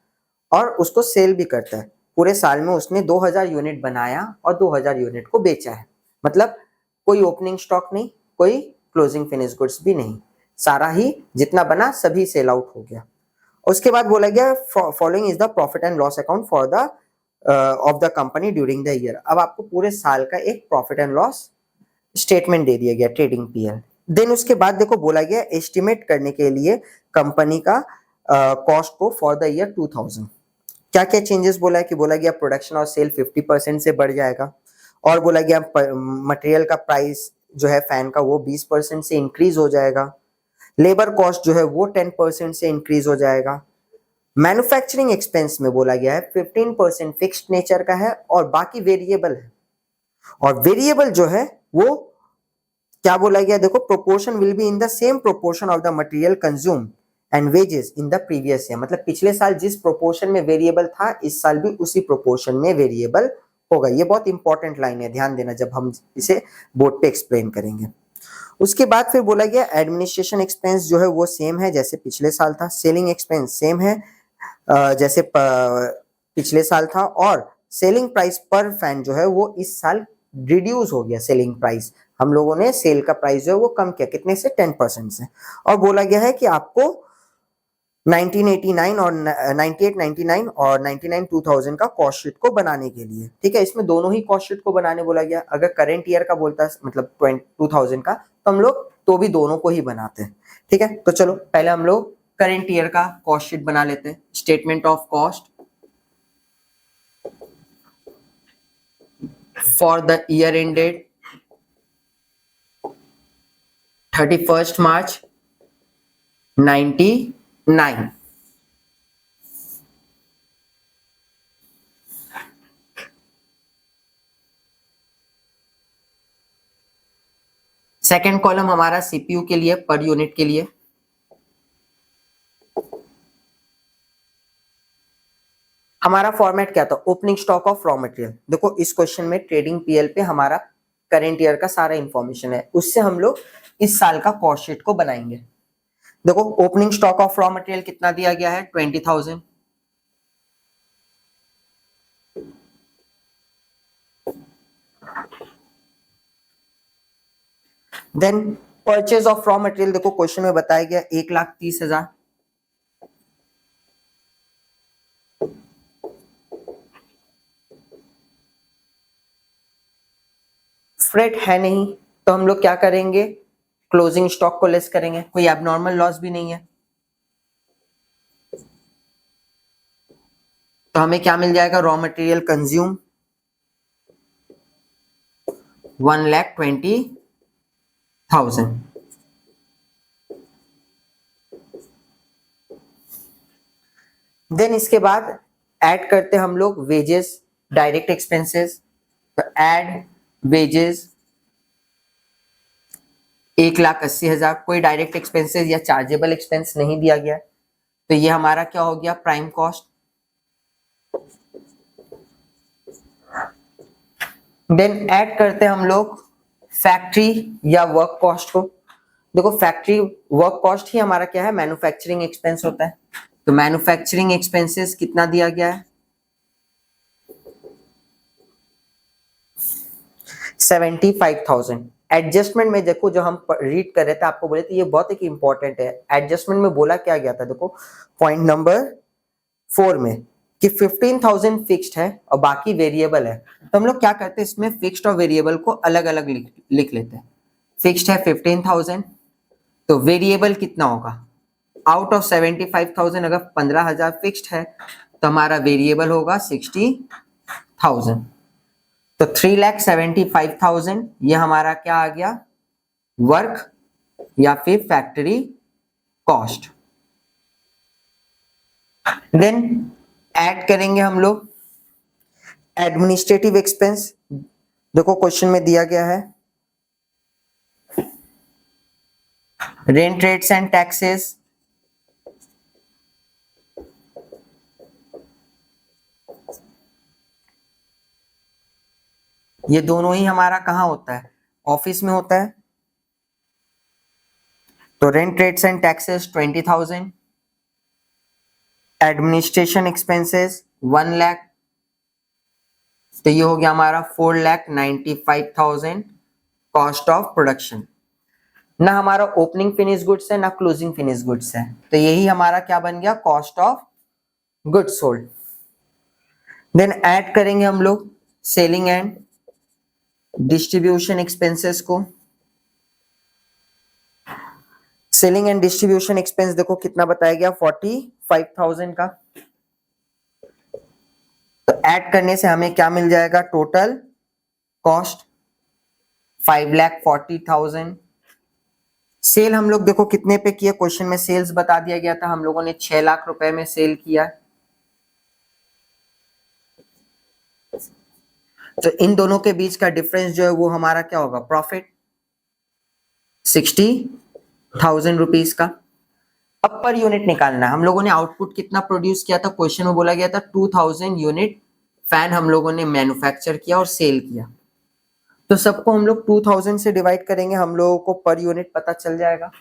A: और उसको सेल भी करता है। पूरे साल में उसने 2000 यूनिट बनाया और 2000 यूनिट को बेचा है, मतलब कोई ओपनिंग स्टॉक नहीं, कोई क्लोजिंग फिनिश गुड्स भी नहीं, सारा ही जितना बना सभी सेल आउट हो गया। उसके बाद बोला गया following is the profit and loss account for the of the company during the year. अब आपको पूरे साल का एक प्रॉफिट एंड लॉस स्टेटमेंट दे दिया गया, ट्रेडिंग पीएल। देन उसके बाद देखो बोला गया एस्टिमेट करने के लिए कंपनी का कॉस्ट को फॉर द ईयर 2000। क्या क्या चेंजेस बोला है कि बोला गया प्रोडक्शन और सेल 50% से बढ़ जाएगा, और बोला गया मटेरियल का प्राइस जो है फैन का वो 20% से इंक्रीज हो जाएगा, लेबर कॉस्ट जो है वो 10% से इंक्रीज हो जाएगा। मैन्युफैक्चरिंग एक्सपेंस में बोला गया है 15% फिक्स्ड नेचर का है और बाकी वेरिएबल है, और वेरिएबल जो है वो क्या बोला गया, देखो proportion will be in the same proportion of the material consume and wages in the previous year. मतलब पिछले साल जिस प्रोपोर्शन में वेरिएबल था इस साल भी उसी प्रोपोर्शन में वेरिएबल होगा। ये बहुत इंपॉर्टेंट लाइन है, ध्यान देना जब हम इसे बोर्ड पे एक्सप्लेन करेंगे। उसके बाद फिर बोला गया एडमिनिस्ट्रेशन एक्सपेंस जो है वो सेम है जैसे पिछले साल था, सेलिंग एक्सपेंस सेम है जैसे पिछले साल था, और सेलिंग प्राइस पर फैन जो है वो इस साल रिड्यूस हो गया। सेलिंग प्राइस हम लोगों ने सेल का प्राइस जो है वो कम किया, कितने से, 10% से। और बोला गया है कि आपको 1989 और 98, 99 और 99 2000 का कॉस्ट शीट को बनाने के लिए, ठीक है, इसमें दोनों ही कॉस्ट शीट को बनाने बोला गया। अगर करंट ईयर का बोलता मतलब 2000 का, तो हम लोग तो भी दोनों को ही बनाते हैं, ठीक है। तो चलो पहले हम लोग करंट ईयर का कॉस्ट शीट बना लेते हैं। Statement of cost, for the year ended 31st March 99. Second column हमारा सीपीयू के लिए पर यूनिट के लिए, हमारा फॉर्मेट क्या था, opening stock of raw material. देखो इस क्वेश्चन में ट्रेडिंग पीएल पे हमारा करंट ईयर का सारा इंफॉर्मेशन है, उससे हम लोग इस साल का कॉस्ट शीट को बनाएंगे। देखो opening stock of raw material कितना दिया गया है, 20,000। Then purchase of raw material, देखो क्वेश्चन में बताया गया 1,30,000। फ्रेट है नहीं तो हम लोग क्या करेंगे, क्लोजिंग स्टॉक को लेस करेंगे, कोई एबनॉर्मल लॉस भी नहीं है, तो हमें क्या मिल जाएगा, रॉ मटेरियल कंज्यूम 1,20,000। देन इसके बाद ऐड करते हम लोग वेजेस, डायरेक्ट एक्सपेंसेस, तो ऐड वेजेस 1,80,000, कोई डायरेक्ट एक्सपेंसेस या चार्जेबल एक्सपेंस नहीं दिया गया, तो ये हमारा क्या हो गया, प्राइम कॉस्ट। देन ऐड करते हम लोग फैक्ट्री या वर्क कॉस्ट को। देखो फैक्ट्री वर्क कॉस्ट ही हमारा क्या है, मैन्युफैक्चरिंग एक्सपेंस होता है, तो मैन्युफैक्चरिंग एक्सपेंसेस कितना दिया गया है, 75,000। एडजस्टमेंट में देखो जो हम रीड कर रहे थे, आपको बोले थे ये बहुत एक इंपॉर्टेंट है, एडजस्टमेंट में बोला क्या गया था, देखो पॉइंट नंबर 4 में कि 15,000 फिक्स्ड है और बाकी वेरिएबल है, तो हम लोग क्या करते हैं, इसमें फिक्स्ड और वेरिएबल को अलग अलग लिख लेते हैं। फिक्स्ड है 15,000, तो वेरिएबल कितना होगा, आउट ऑफ 75,000 अगर 15,000 फिक्स्ड है तो हमारा वेरिएबल होगा 60,000, तो 3,75,000 ये हमारा क्या आ गया, वर्क या फिर फैक्ट्री कॉस्ट। देन ऐड करेंगे हम लोग एडमिनिस्ट्रेटिव एक्सपेंस, देखो क्वेश्चन में दिया गया है रेंट रेट्स एंड टैक्सेस, ये दोनों ही हमारा कहाँ होता है, ऑफिस में होता है, तो rent rates and taxes 20,000, administration expenses 1 lakh, तो ये हो गया हमारा 4,95,000 कॉस्ट ऑफ प्रोडक्शन। ना हमारा ओपनिंग फिनिश गुड्स है ना क्लोजिंग फिनिश गुड्स है, तो यही हमारा क्या बन गया, cost of goods sold. Then add करेंगे हम लोग सेलिंग एंड डिस्ट्रीब्यूशन एक्सपेंसेस को। सेलिंग एंड डिस्ट्रीब्यूशन एक्सपेंस देखो कितना बताया गया, 45,000 का, तो ऐड करने से हमें क्या मिल जाएगा, टोटल कॉस्ट 5,40,000। सेल हम लोग देखो कितने पे किया, क्वेश्चन में सेल्स बता दिया गया था, हम लोगों ने 6 लाख रुपए में सेल किया, तो इन दोनों के बीच का डिफरेंस जो है वो हमारा क्या होगा, प्रॉफिट 60,000 रुपीज का। अब पर यूनिट निकालना है, हम लोगों ने आउटपुट कितना प्रोड्यूस किया था, क्वेश्चन में बोला गया था 2,000 यूनिट फैन हम लोगों ने मैन्युफैक्चर किया और सेल किया, तो सबको हम लोग 2,000 से डिवाइड करेंगे, हम लोगों को पर यूनिट पता चल जाएगा।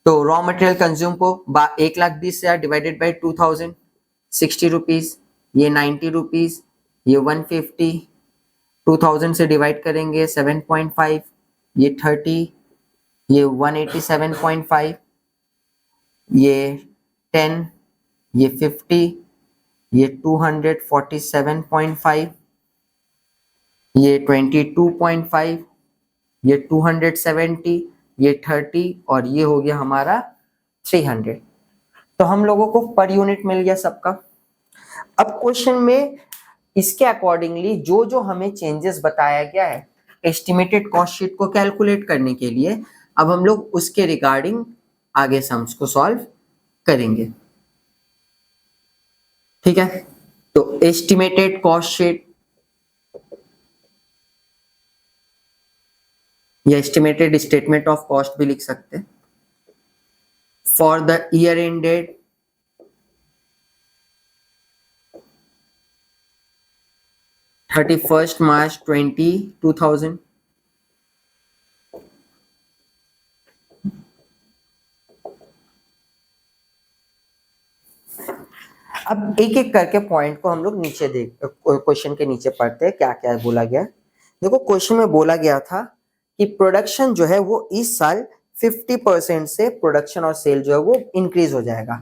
A: तो रॉ मटेरियल कंज्यूम को 1,20,000 डिवाइडेड बाई 2,000 60 रुपीज, ये 90 रुपीज, ये 150, 2,000 से डिवाइड करेंगे 7.5, ये 30, ये 187.5, ये 10, ये 50, ये 247.5, ये 22.5, ये 270, ये 30 और ये हो गया हमारा 300। तो हम लोगों को पर यूनिट मिल गया सबका। अब क्वेश्चन में इसके अकॉर्डिंगली जो जो हमें चेंजेस बताया गया है एस्टिमेटेड कॉस्ट शीट को कैलकुलेट करने के लिए, अब हम लोग उसके रिगार्डिंग आगे सम्स को सॉल्व करेंगे। ठीक है, तो एस्टिमेटेड कॉस्ट शीट या एस्टिमेटेड स्टेटमेंट ऑफ कॉस्ट भी लिख सकते हैं for the year ended 31st March 2000। अब एक एक करके पॉइंट को हम लोग नीचे देख क्वेश्चन के नीचे पढ़ते हैं क्या क्या बोला गया। देखो क्वेश्चन में बोला गया था कि प्रोडक्शन जो है वो इस साल 50% से प्रोडक्शन और सेल जो है वो इंक्रीज हो जाएगा।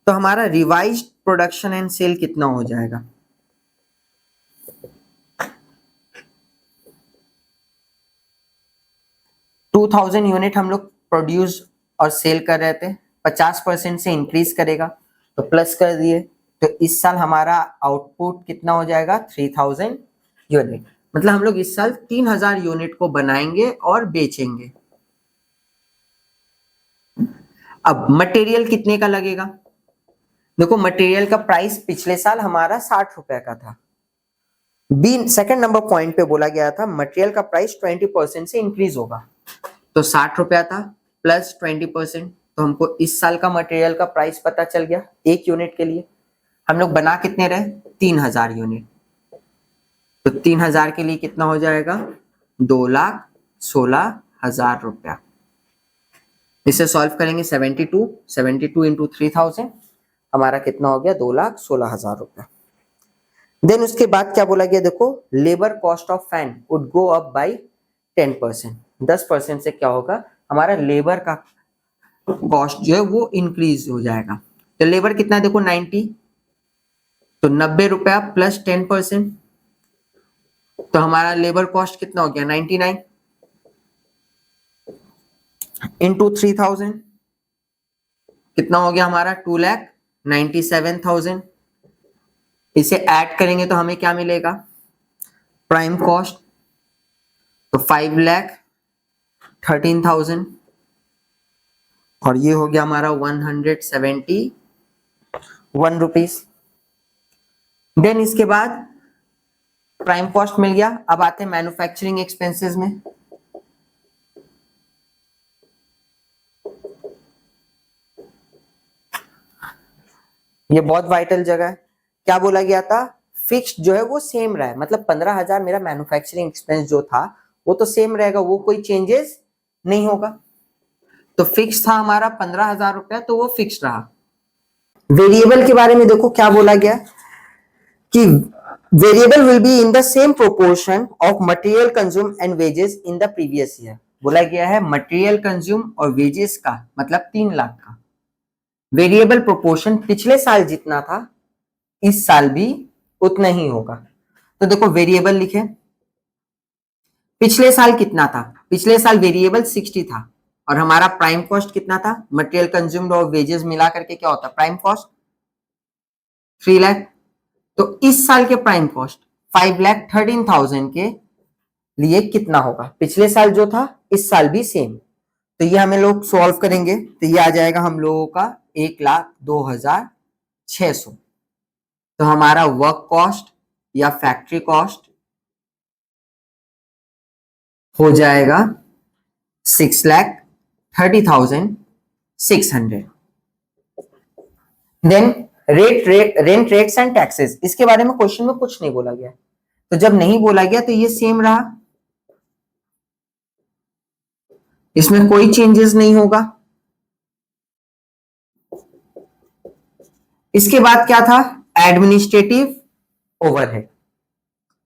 A: तो हमारा रिवाइज्ड प्रोडक्शन एंड सेल कितना हो जाएगा? 2000 यूनिट हम लोग प्रोड्यूस और सेल कर रहे थे, 50% से इंक्रीज करेगा तो प्लस कर दिए, तो इस साल हमारा आउटपुट कितना हो जाएगा? 3000 यूनिट। मतलब हम लोग इस साल 3000 यूनिट को बनाएंगे और बेचेंगे। अब मटेरियल कितने का लगेगा? देखो मटेरियल का प्राइस पिछले साल हमारा 60 रुपए का था। बी सेकंड नंबर पॉइंट पे बोला गया था मटेरियल का प्राइस 20% से इंक्रीज होगा, तो 60 रुपया था प्लस 20%, तो हमको इस साल का मटेरियल का प्राइस पता चल गया एक यूनिट के लिए। हम लोग बना कितने रहे? 3000 यूनिट, तो 3000 के लिए कितना हो जाएगा? 2,16,000 रुपया। इसे सॉल्व करेंगे 72 इंटू 3000 हमारा कितना हो गया? 2,16,000 रुपया। देन उसके बाद क्या बोला गया? देखो labour cost of fan would go up by 10%। 10% से क्या होगा? हमारा लेबर का कॉस्ट जो है वो इंक्रीज हो जाएगा। तो लेबर कितना? देखो 90, तो 90 रुपया प्लस 10%, तो हमारा लेबर कॉस्ट कितना हो गया? 99 इंटू 3000 कितना हो गया हमारा? 2,97,000। इसे ऐड करेंगे तो हमें क्या मिलेगा? प्राइम कॉस्ट, तो 5,13,000 और ये हो गया हमारा 171 रुपीज। देन इसके बाद प्राइम कॉस्ट मिल गया। अब आते हैं मैन्युफैक्चरिंग एक्सपेंसेस में। ये बहुत वाइटल जगह है। क्या बोला गया था? फिक्स्ड जो है वो सेम रहा है, मतलब 15,000 मेरा मैन्युफैक्चरिंग एक्सपेंस जो था वो तो सेम रहेगा, वो कोई चेंजेस नहीं होगा। तो फिक्स था हमारा 15,000 रुपया, तो वो फिक्स रहा। वेरिएबल के बारे में देखो क्या बोला गया कि variable will be in the same proportion of material consume and wages in the previous year. बोला गया है मटेरियल कंज्यूम और वेजेस का मतलब 3 लाख का वेरिएबल प्रोपोर्शन पिछले साल जितना था इस साल भी उतना ही होगा। तो देखो वेरिएबल लिखे, पिछले साल कितना था? पिछले साल वेरिएबल 60 था और हमारा प्राइम कॉस्ट कितना था? मटेरियल कंज्यूम्ड और वेजेस मिला करके क्या होता है? Prime cost 3 lakh. तो इस साल के प्राइम कॉस्ट 5,13,000 के लिए कितना होगा? पिछले साल जो था इस साल भी सेम, तो ये हमें लोग सॉल्व करेंगे तो ये आ जाएगा हम लोगों का 1,02,600। तो हमारा वर्क कॉस्ट या फैक्ट्री कॉस्ट हो जाएगा 6,30,600। Then rent rates and taxes, इसके बारे में क्वेश्चन में कुछ नहीं बोला गया, तो जब नहीं बोला गया तो ये सेम रहा, इसमें कोई चेंजेस नहीं होगा। इसके बाद क्या था? Administrative overhead.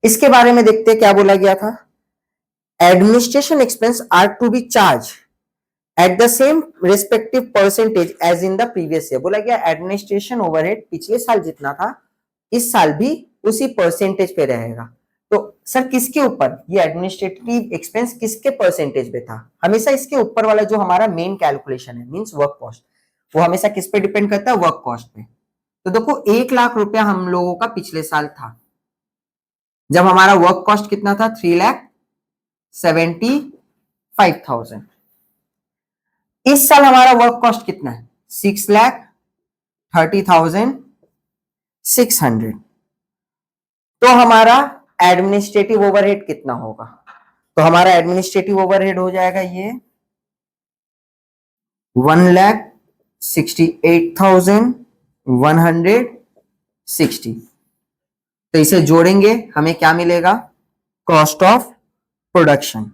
A: इसके बारे में देखते हैं क्या बोला गया था। Administration expense are to be charged at the same respective percentage as in the previous year. बोला गया एडमिनिस्ट्रेशन ओवरहेड पिछले साल जितना था इस साल भी उसी परसेंटेज पे रहेगा। तो सर किसके ऊपर? ये एडमिनिस्ट्रेटिव एक्सपेंस किसके परसेंटेज पे था? हमेशा इसके ऊपर वाला जो हमारा मेन कैलकुलेशन है मींस वर्क कॉस्ट, वो हमेशा किस पे डिपेंड करता है? वर्क कॉस्ट पे। तो देखो 1 लाख रुपया हम लोगों का पिछले साल था, जब हमारा वर्क कॉस्ट कितना था 3,75,000। इस साल हमारा वर्क कॉस्ट कितना है 6,30,600। तो हमारा एडमिनिस्ट्रेटिव ओवरहेड कितना होगा? तो हमारा एडमिनिस्ट्रेटिव ओवरहेड हो जाएगा ये 1,68,160। तो इसे जोड़ेंगे हमें क्या मिलेगा? Cost of production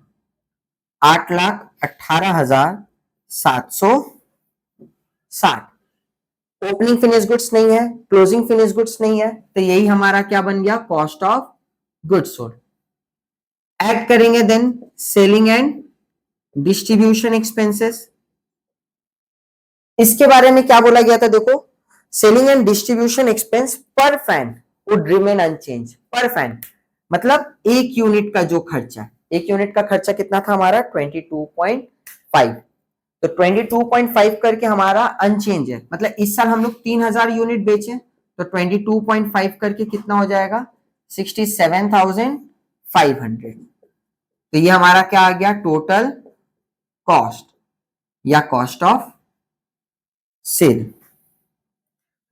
A: 8,18,760। Opening finish goods नहीं है, क्लोजिंग फिनिश गुड्स नहीं है, तो यही हमारा क्या बन गया? Cost of goods sold. Add करेंगे then selling and distribution expenses. इसके बारे में क्या बोला गया था? देखो, selling and distribution expense per fan would remain unchange. Per fan मतलब एक यूनिट का जो खर्चा, एक यूनिट का खर्चा कितना था हमारा 22.5। तो 22.5 करके हमारा अनचेंज है, मतलब इस साल हम लोग 3,000 यूनिट बेचे, तो 22.5 करके कितना हो जाएगा? 67,500। तो ये हमारा क्या आ गया? टोटल कॉस्ट या कॉस्ट ऑफ सेल।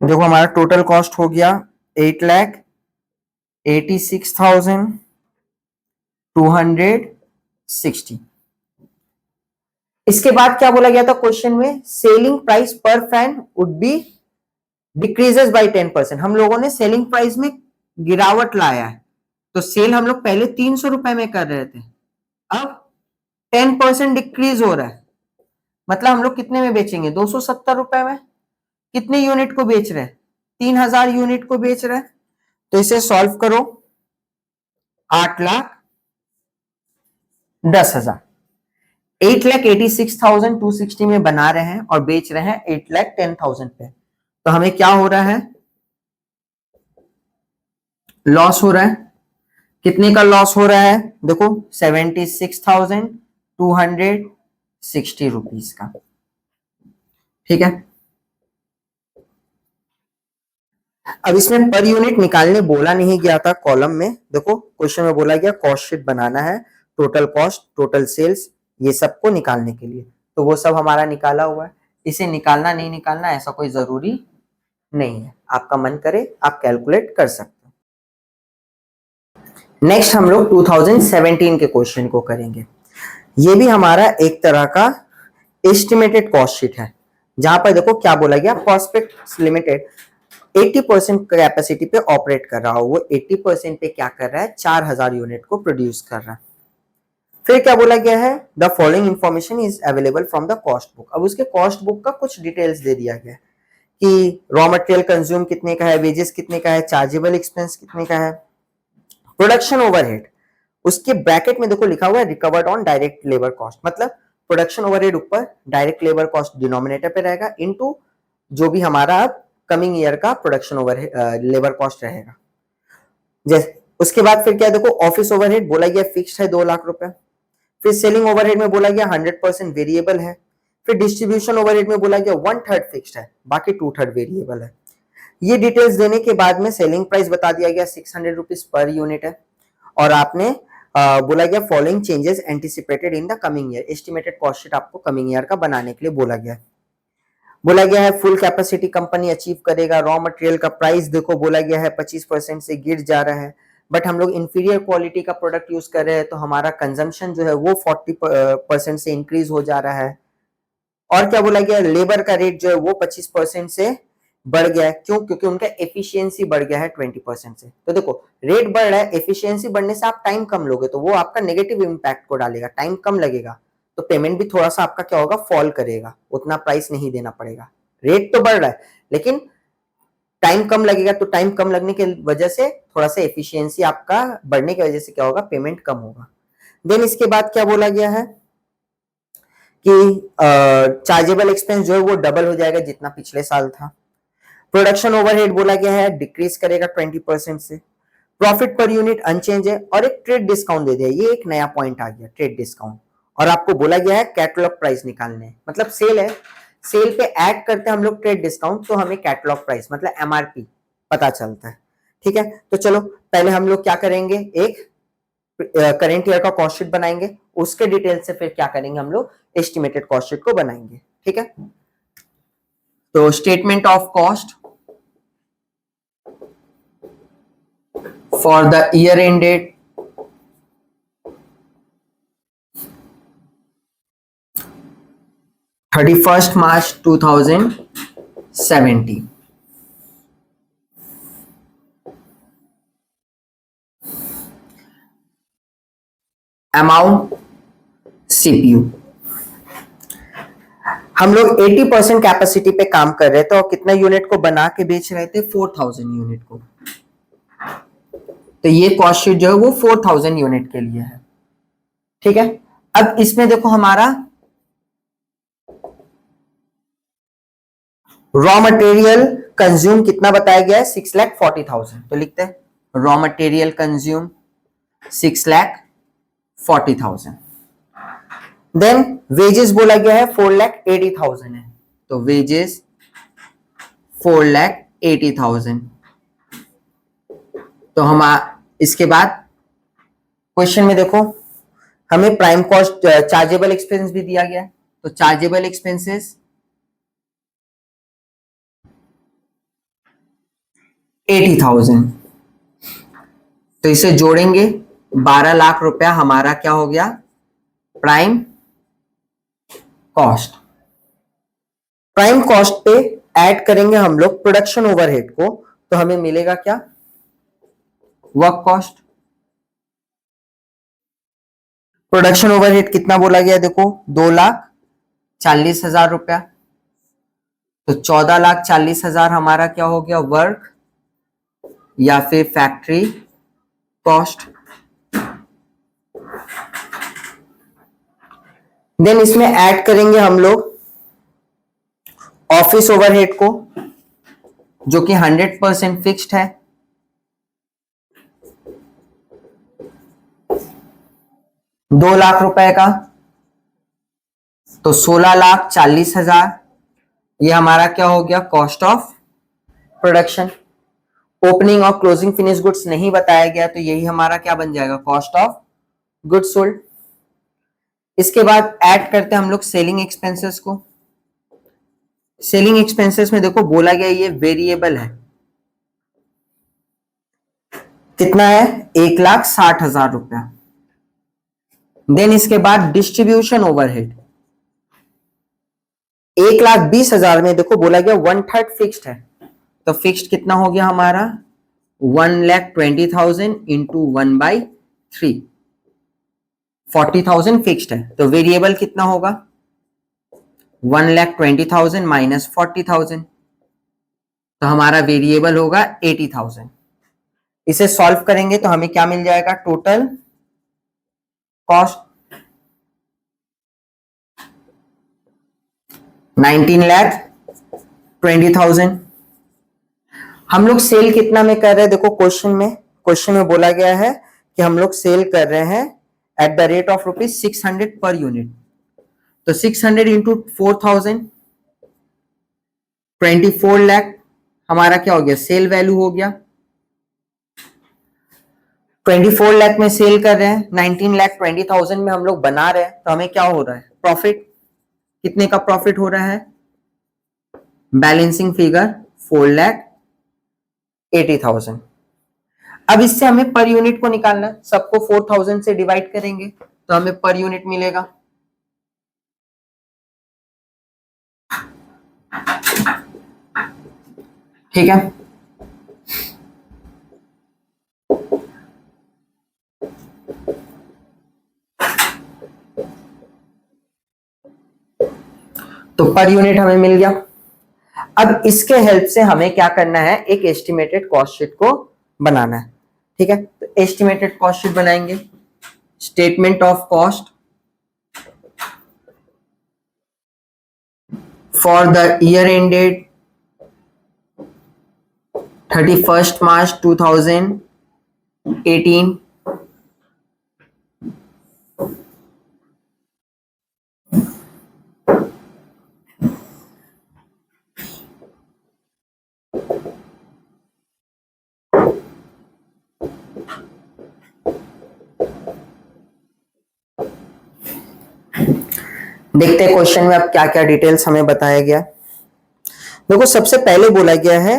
A: देखो हमारा टोटल कॉस्ट हो गया 8,86,260। इसके बाद क्या बोला गया था क्वेश्चन में? सेलिंग प्राइस पर fan would be decreases by 10%। हम लोगों ने सेलिंग प्राइस में गिरावट लाया है, तो सेल हम लोग पहले 300 रुपए में कर रहे थे, अब 10% डिक्रीज हो रहा है, मतलब हम लोग कितने में बेचेंगे? 270 रुपए में। कितने यूनिट को बेच रहे हैं? 3,000 यूनिट को बेच रहे हैं। तो इसे सॉल्व करो, 8,10,000 8,86,260 में बना रहे हैं और बेच रहे हैं 8,10,000 पे। तो हमें क्या हो रहा है? लॉस हो रहा है। कितने का लॉस हो रहा है? देखो 76,260 रुपीज का। ठीक है, अब इसमें पर यूनिट निकालने बोला नहीं गया था कॉलम में। देखो क्वेश्चन में बोला गया कॉस्ट शीट बनाना है, टोटल कॉस्ट, टोटल सेल्स, ये सबको निकालने के लिए, तो वो सब हमारा निकाला हुआ है। इसे निकालना नहीं निकालना ऐसा कोई जरूरी नहीं है, आपका मन करे आप कैलकुलेट कर सकते हो। नेक्स्ट हम लोग 2017 के क्वेश्चन को करेंगे। ये भी हमारा एक तरह का एस्टिमेटेड कॉस्ट शीट है, जहां पर देखो क्या बोला गया, प्रॉस्पेक्ट लिमिटेड 80% कैपेसिटी पे ऑपरेट कर रहा हो, वो 80% पे क्या कर रहा है? 4,000 यूनिट को प्रोड्यूस कर रहा है। फिर क्या बोला गया है? The following information is available from the cost book. अब उसके कॉस्ट बुक का कुछ डिटेल्स दे दिया गया है कि रॉ मटेरियल कंज्यूम कितने का है, वेजेस कितने का है, चार्जेबल एक्सपेंस कितने का है, प्रोडक्शन ओवरहेड, उसके ब्रैकेट में देखो लिखा हुआ है recovered on direct labour cost, मतलब प्रोडक्शन ओवरहेड ऊपर, डायरेक्ट लेबर कॉस्ट डिनोमिनेटर पे रहेगा, इनटू जो भी हमारा अब कमिंग ईयर का प्रोडक्शन ओवरहेड लेबर कॉस्ट रहेगा। जैसे उसके बाद फिर क्या देखो, ऑफिस ओवरहेड बोला गया फिक्स्ड है 2 लाख रुपए। फिर सेलिंग ओवरहेड में बोला गया 100% वेरिएबल है। फिर डिस्ट्रीब्यूशन ओवरहेड में बोला गया 1/3 फिक्स्ड है, बाकी 2/3 वेरिएबल है। ये डिटेल्स देने के बाद में सेलिंग प्राइस बता दिया गया 600 रुपीज पर यूनिट है, और आपने बोला गया following changes anticipated in the coming year. Estimated cost sheet आपको कमिंग ईयर का बनाने के लिए बोला गया है। बोला गया है फुल कैपेसिटी कंपनी अचीव करेगा। रॉ मटेरियल का प्राइस देखो बोला गया है 25% से गिर जा रहा है, बट हम लोग इंफीरियर क्वालिटी का प्रोडक्ट यूज कर रहे हैं, तो हमारा कंजम्पशन जो है वो 40% से इंक्रीज हो जा रहा है। और क्या बोला गया, लेबर का रेट जो है वो 25% से बढ़ गया है। क्यों? क्योंकि उनका एफिशिएंसी बढ़ गया है 20% से। तो देखो रेट बढ़ रहा है, एफिशिएंसी बढ़ने से आप टाइम कम लोगे, तो वो आपका नेगेटिव इंपैक्ट को डालेगा, टाइम कम लगेगा, तो पेमेंट भी थोड़ा सा आपका क्या होगा, फॉल करेगा, उतना प्राइस नहीं देना पड़ेगा। रेट तो बढ़ रहा है लेकिन टाइम कम लगेगा, तो टाइम कम लगने की वजह से थोड़ा सा एफिशिएंसी आपका बढ़ने की वजह से क्या होगा, पेमेंट कम होगा। देन इसके बाद क्या बोला गया है कि चार्जेबल एक्सपेंस जो है वो डबल हो जाएगा जितना पिछले साल था। प्रोडक्शन ओवरहेड बोला गया है डिक्रीज करेगा 20% से। प्रॉफिट पर यूनिट अनचेंज है, और एक ट्रेड डिस्काउंट दे दिया, ये एक नया पॉइंट आ गया ट्रेड डिस्काउंट। और आपको बोला गया है कैटलॉग प्राइस निकालने, मतलब सेल है, सेल पे ऐड करते हैं हम लोग ट्रेड डिस्काउंट, तो हमें कैटलॉग प्राइस मतलब एमआरपी पता चलता है। ठीक है, तो चलो पहले हम लोग क्या करेंगे, एक करेंट ईयर का कॉस्ट शीट बनाएंगे, उसके डिटेल से फिर क्या करेंगे हम लोग एस्टिमेटेड कॉस्ट शीट को बनाएंगे। ठीक है, तो statement of cost for the year ended 31st March 2017। Amount CPU, हम लोग 80% कैपेसिटी पे काम कर रहे थे और कितना यूनिट को बना के बेच रहे थे, 4000 यूनिट को। तो ये कॉस्ट शीट जो है वो 4000 यूनिट के लिए है। ठीक है, अब इसमें देखो हमारा रॉ मटेरियल कंज्यूम कितना बताया गया है, 6,40,000। तो लिखते हैं raw material consume 6,40,000। Then wages बोला गया है 4,80,000 है, तो वेजेस 4,80,000। तो हम इसके बाद क्वेश्चन में देखो हमें प्राइम कॉस्ट चार्जेबल एक्सपेंस भी दिया गया है, तो चार्जेबल एक्सपेंसेस 80,000। तो इसे जोड़ेंगे 12 लाख रुपया हमारा क्या हो गया, प्राइम कॉस्ट। प्राइम कॉस्ट पे ऐड करेंगे हम लोग प्रोडक्शन ओवरहेड को, तो हमें मिलेगा क्या, वर्क कॉस्ट। प्रोडक्शन ओवरहेड कितना बोला गया, देखो 2,40,000 रुपया, तो 14,40,000 हमारा क्या हो गया, वर्क या फिर फैक्ट्री कॉस्ट। देन इसमें ऐड करेंगे हम लोग ऑफिस ओवरहेड को, जो कि 100% फिक्स्ड है, ₹2 लाख का, तो 16,40,000 ये हमारा क्या हो गया, कॉस्ट ऑफ प्रोडक्शन। ओपनिंग और क्लोजिंग फिनिश गुड्स नहीं बताया गया, तो यही हमारा क्या बन जाएगा, कॉस्ट ऑफ गुड्स सोल्ड। इसके बाद ऐड करते हैं हम लोग सेलिंग एक्सपेंसेस को। सेलिंग एक्सपेंसेस में देखो बोला गया ये वेरिएबल है, कितना है, 1,60,000 रुपया। देन इसके बाद डिस्ट्रीब्यूशन ओवरहेड 1,20,000 में देखो बोला गया 1/3 फिक्स्ड है, तो फिक्स्ड कितना हो गया हमारा, 1,20,000 इंटू 1/3, 40,000 फिक्स्ड है, तो वेरिएबल कितना होगा, 1,20,000 माइनस 40,000, तो हमारा वेरिएबल होगा 80,000। इसे सॉल्व करेंगे तो हमें क्या मिल जाएगा, टोटल कॉस्ट 19,20,000। हम लोग सेल कितना में कर रहे हैं, देखो क्वेश्चन में बोला गया है कि हम लोग सेल कर रहे हैं at the rate of ₹600 per unit, तो 600 इंटू 4,000, 24 लाख हमारा क्या हो गया, सेल वैल्यू हो गया। 24 लाख में सेल कर रहे हैं, 19,20,000 में हम लोग बना रहे हैं, तो हमें क्या हो रहा है, प्रॉफिट कितने का प्रॉफिट हो रहा है, बैलेंसिंग फिगर 4,80,000। अब इससे हमें पर यूनिट को निकालना, सबको 4,000 से डिवाइड करेंगे तो हमें पर यूनिट मिलेगा। ठीक है, तो पर यूनिट हमें मिल गया। अब इसके हेल्प से हमें क्या करना है, एक एस्टिमेटेड कॉस्ट शीट को बनाना है। ठीक है, तो एस्टिमेटेड कॉस्ट शीट बनाएंगे। Statement of cost for the year ended 31st March 2018। देखते हैं क्वेश्चन में अब क्या क्या डिटेल्स हमें बताया गया। देखो सबसे पहले बोला गया है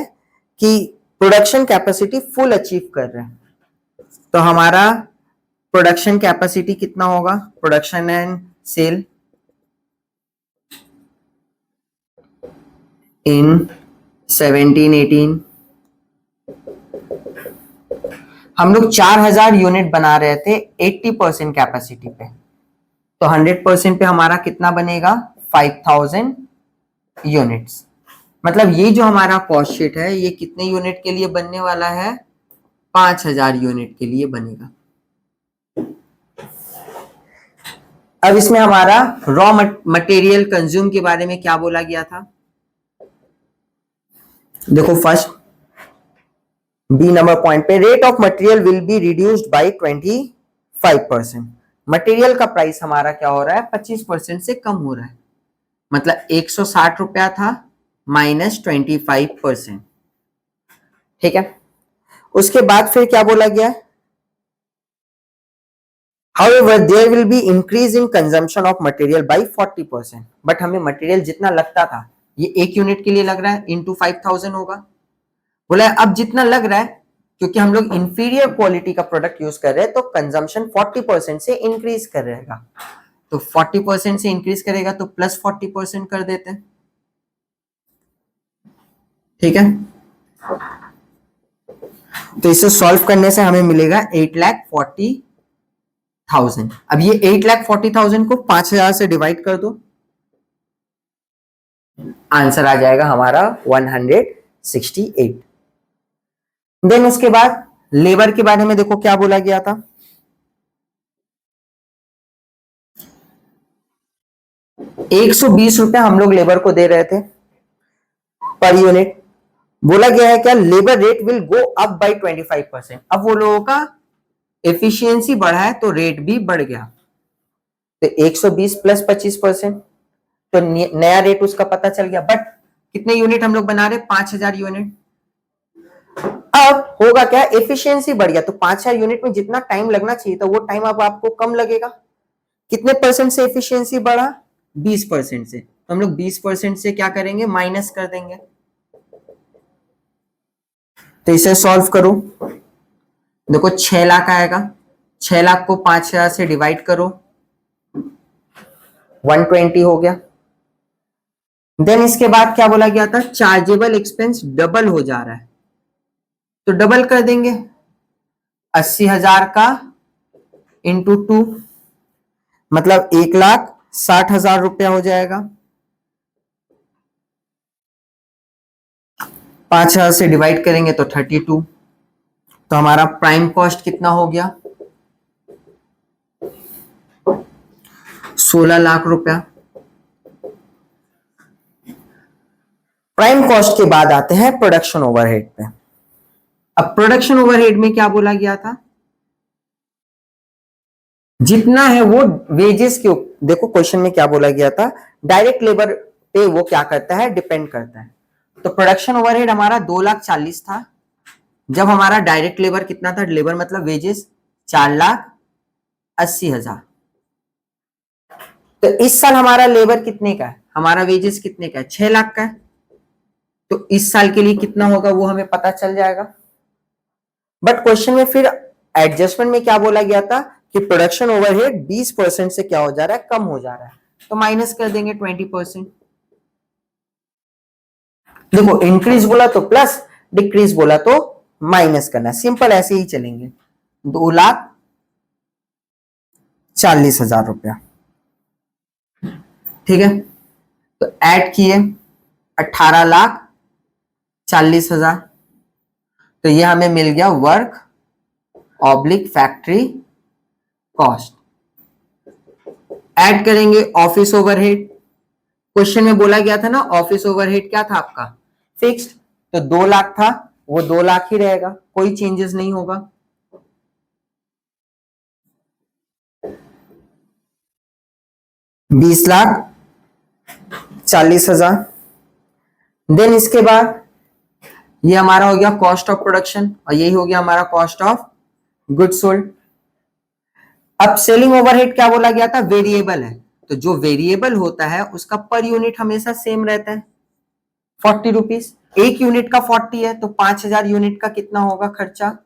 A: कि प्रोडक्शन कैपेसिटी फुल अचीव कर रहे हैं, तो हमारा प्रोडक्शन कैपेसिटी कितना होगा, प्रोडक्शन एंड सेल इन 17-18 हम लोग 4000 यूनिट बना रहे थे 80% कैपेसिटी पे, तो 100% पे हमारा कितना बनेगा 5000 यूनिट्स। मतलब ये जो हमारा कॉस्ट शीट है ये कितने यूनिट के लिए बनने वाला है, 5000 यूनिट के लिए बनेगा। अब इसमें हमारा रॉ मटेरियल कंज्यूम के बारे में क्या बोला गया था, देखो फर्स्ट बी नंबर पॉइंट पे rate of material will be reduced by 25%। Material का प्राइस हमारा क्या हो रहा है 25% से कम हो रहा है, मतलब 160 रुपया था माइनस 25%। ठीक है, उसके बाद फिर क्या बोला गया, However, there will be increase in consumption of material by 40%. But हमें मटेरियल जितना लगता था ये एक यूनिट के लिए लग रहा है इंटू 5000 होगा। बोला है अब जितना लग रहा है क्योंकि हम लोग इंफीरियर क्वालिटी का प्रोडक्ट यूज कर रहे हैं तो कंजम्पशन 40% से इंक्रीज कर रहेगा, तो 40% से इंक्रीज करेगा तो प्लस 40% कर देते हैं। ठीक है, तो इसे सॉल्व करने से हमें मिलेगा 8,40,000। अब ये 8,40,000 को 5000 से डिवाइड कर दो, आंसर आ जाएगा हमारा 168। देन उसके बाद लेबर के बारे में देखो क्या बोला गया था, ₹120 हम लोग लेबर को दे रहे थे पर यूनिट। बोला गया है क्या labour rate will go up by 25%। अब वो लोगों का एफिशिएंसी बढ़ा है तो रेट भी बढ़ गया, तो 120 प्लस 25%, तो नया रेट उसका पता चल गया। बट कितने यूनिट हम लोग बना रहे, 5000 यूनिट। अब होगा क्या, एफिशिएंसी बढ़ गया तो 5000 यूनिट में जितना टाइम लगना चाहिए था वो टाइम अब आपको कम लगेगा। कितने परसेंट से एफिशिएंसी बढ़ा, 20% से, तो हम लोग 20% से क्या करेंगे माइनस कर देंगे। तो इसे सॉल्व करो, देखो 6 लाख आएगा, 6 लाख को 5000 से डिवाइड करो 120 हो गया। देन इसके बाद क्या बोला गया था, चार्जेबल एक्सपेंस डबल हो जा रहा है तो डबल कर देंगे, 80,000 का इंटू 2 मतलब 1,60,000 रुपया हो जाएगा। 5000 से डिवाइड करेंगे तो 32, तो हमारा प्राइम कॉस्ट कितना हो गया 16 लाख रुपया। प्राइम कॉस्ट के बाद आते हैं प्रोडक्शन ओवरहेड पे। अब प्रोडक्शन ओवरहेड में क्या बोला गया था, जितना है वो वेजेस के, देखो क्वेश्चन में क्या बोला गया था, डायरेक्ट लेबर पे वो क्या करता है डिपेंड करता है। तो प्रोडक्शन ओवरहेड हमारा 2,40,000 था जब हमारा डायरेक्ट लेबर कितना था, लेबर मतलब वेजेस 4,80,000। तो इस साल हमारा लेबर कितने का है, हमारा वेजेस कितने का है 6 लाख का है, तो इस साल के लिए कितना होगा वो हमें पता चल जाएगा। बट क्वेश्चन में फिर एडजस्टमेंट में क्या बोला गया था कि प्रोडक्शन ओवरहेड 20% से क्या हो जा रहा है कम हो जा रहा है, तो माइनस कर देंगे 20%। देखो इंक्रीज बोला तो प्लस, डिक्रीज बोला तो माइनस करना, सिंपल ऐसे ही चलेंगे। 2,40,000 रुपया, ठीक है, तो ऐड किए 18,40,000, तो ये हमें मिल गया work oblique factory cost. Add करेंगे ऑफिस ओवरहेड, क्वेश्चन में बोला गया था ना ऑफिस ओवरहेड क्या था आपका फिक्स्ड, तो 2 लाख था वो 2 लाख ही रहेगा, कोई चेंजेस नहीं होगा। ₹20,40,000। देन इसके बाद ये हमारा हो गया कॉस्ट ऑफ प्रोडक्शन और यही हो गया हमारा कॉस्ट ऑफ गुड सोल्ड। अब सेलिंग ओवरहेड क्या बोला गया था, वेरिएबल है, तो जो वेरिएबल होता है उसका पर यूनिट हमेशा सेम रहता है 40 रुपीज। एक यूनिट का 40 है तो 5000 यूनिट का कितना होगा खर्चा?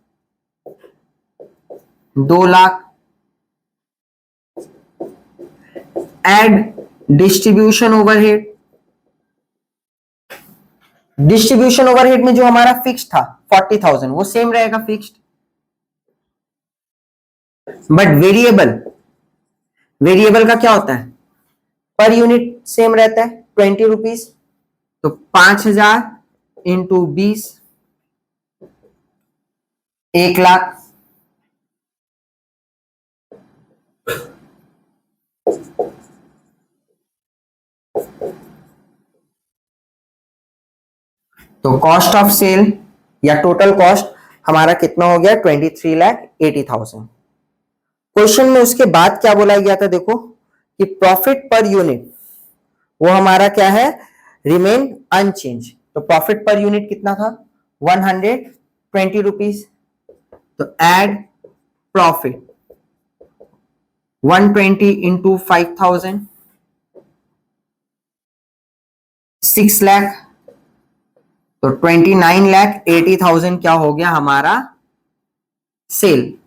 A: 2 lakh. Add distribution overhead. Distribution overhead में जो हमारा फिक्स था 40,000 वो सेम रहेगा फिक्स्ड, बट वेरिएबल का क्या होता है? पर यूनिट सेम रहता है 20 रुपीज। तो 5000 इंटू 20 1 लाख। तो कॉस्ट ऑफ सेल या टोटल कॉस्ट हमारा कितना हो गया? 23,80,000। क्वेश्चन में उसके बाद क्या बोला गया था देखो कि प्रॉफिट पर यूनिट वो हमारा क्या है? Remain unchange. तो प्रॉफिट पर यूनिट कितना था? 120 रुपीज। तो एड प्रॉफिट 120 इंटू 5,000 6 लाख। तो 29,80,000 क्या हो गया हमारा? सेल।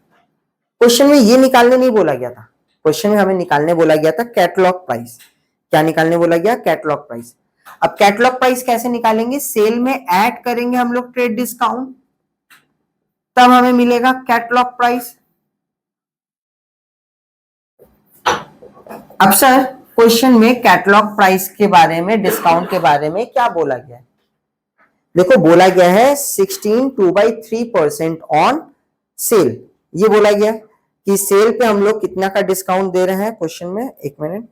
A: क्वेश्चन में ये निकालने नहीं बोला गया था, क्वेश्चन में हमें निकालने बोला गया था कैटलॉग प्राइस। क्या निकालने बोला गया? Catalogue price. अब कैटलॉग प्राइस कैसे निकालेंगे? सेल में ऐड करेंगे हम लोग ट्रेड डिस्काउंट, तब हमें मिलेगा कैटलॉग प्राइस। अब सर क्वेश्चन में कैटलॉग प्राइस के बारे में, डिस्काउंट के बारे में क्या बोला गया है? देखो बोला गया है 16.2/3% ऑन सेल। ये बोला गया कि सेल पे हम लोग कितना का डिस्काउंट दे रहे हैं क्वेश्चन में। एक मिनट,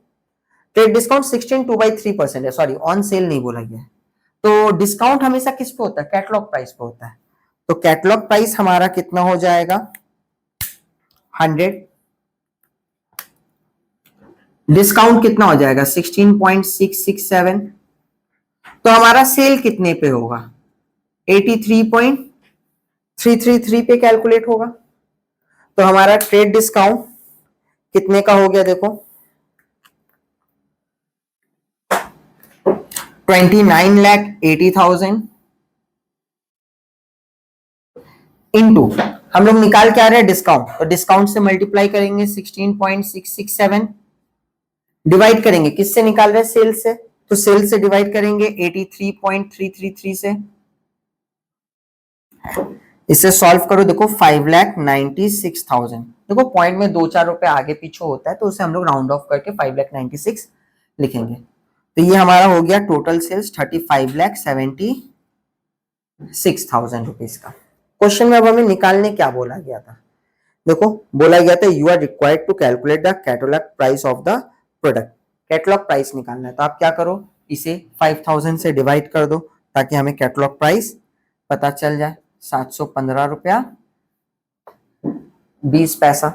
A: ट्रेड डिस्काउंट 16.2/3% है, सॉरी ऑन सेल नहीं बोला गया है। तो डिस्काउंट हमेशा किस पे होता है? कैटलॉग प्राइस पे होता है। तो कैटलॉग प्राइस हमारा कितना हो जाएगा? 100। डिस्काउंट कितना हो जाएगा? 16.667। तो हमारा सेल कितने पे होगा? 83.333 पे कैलकुलेट होगा। तो हमारा ट्रेड डिस्काउंट कितने का हो गया देखो? 29,80,000 इंटू हम लोग निकाल के आ रहे हैं डिस्काउंट, तो डिस्काउंट से मल्टीप्लाई करेंगे 16.667, डिवाइड करेंगे किससे निकाल रहे हैं? सेल से। तो सेल से डिवाइड करेंगे 83.333 से। इसे सॉल्व करो, देखो 5,96,000। देखो पॉइंट में 2-4 रुपए आगे पीछे होता है तो उसे हम लोग राउंड ऑफ करके 5,96,000 लिखेंगे। तो ये हमारा हो गया टोटल सेल्स 35,76,000 रुपीज का। क्वेश्चन में अब हमें निकालने क्या बोला गया था? देखो बोला गया था you are required to calculate the catalogue price of the product. Catalogue price निकालना है तो आप क्या करो, इसे 5,000 से डिवाइड कर दो ताकि हमें कैटलॉग प्राइस पता चल जाए। 715 रुपया 20 पैसा।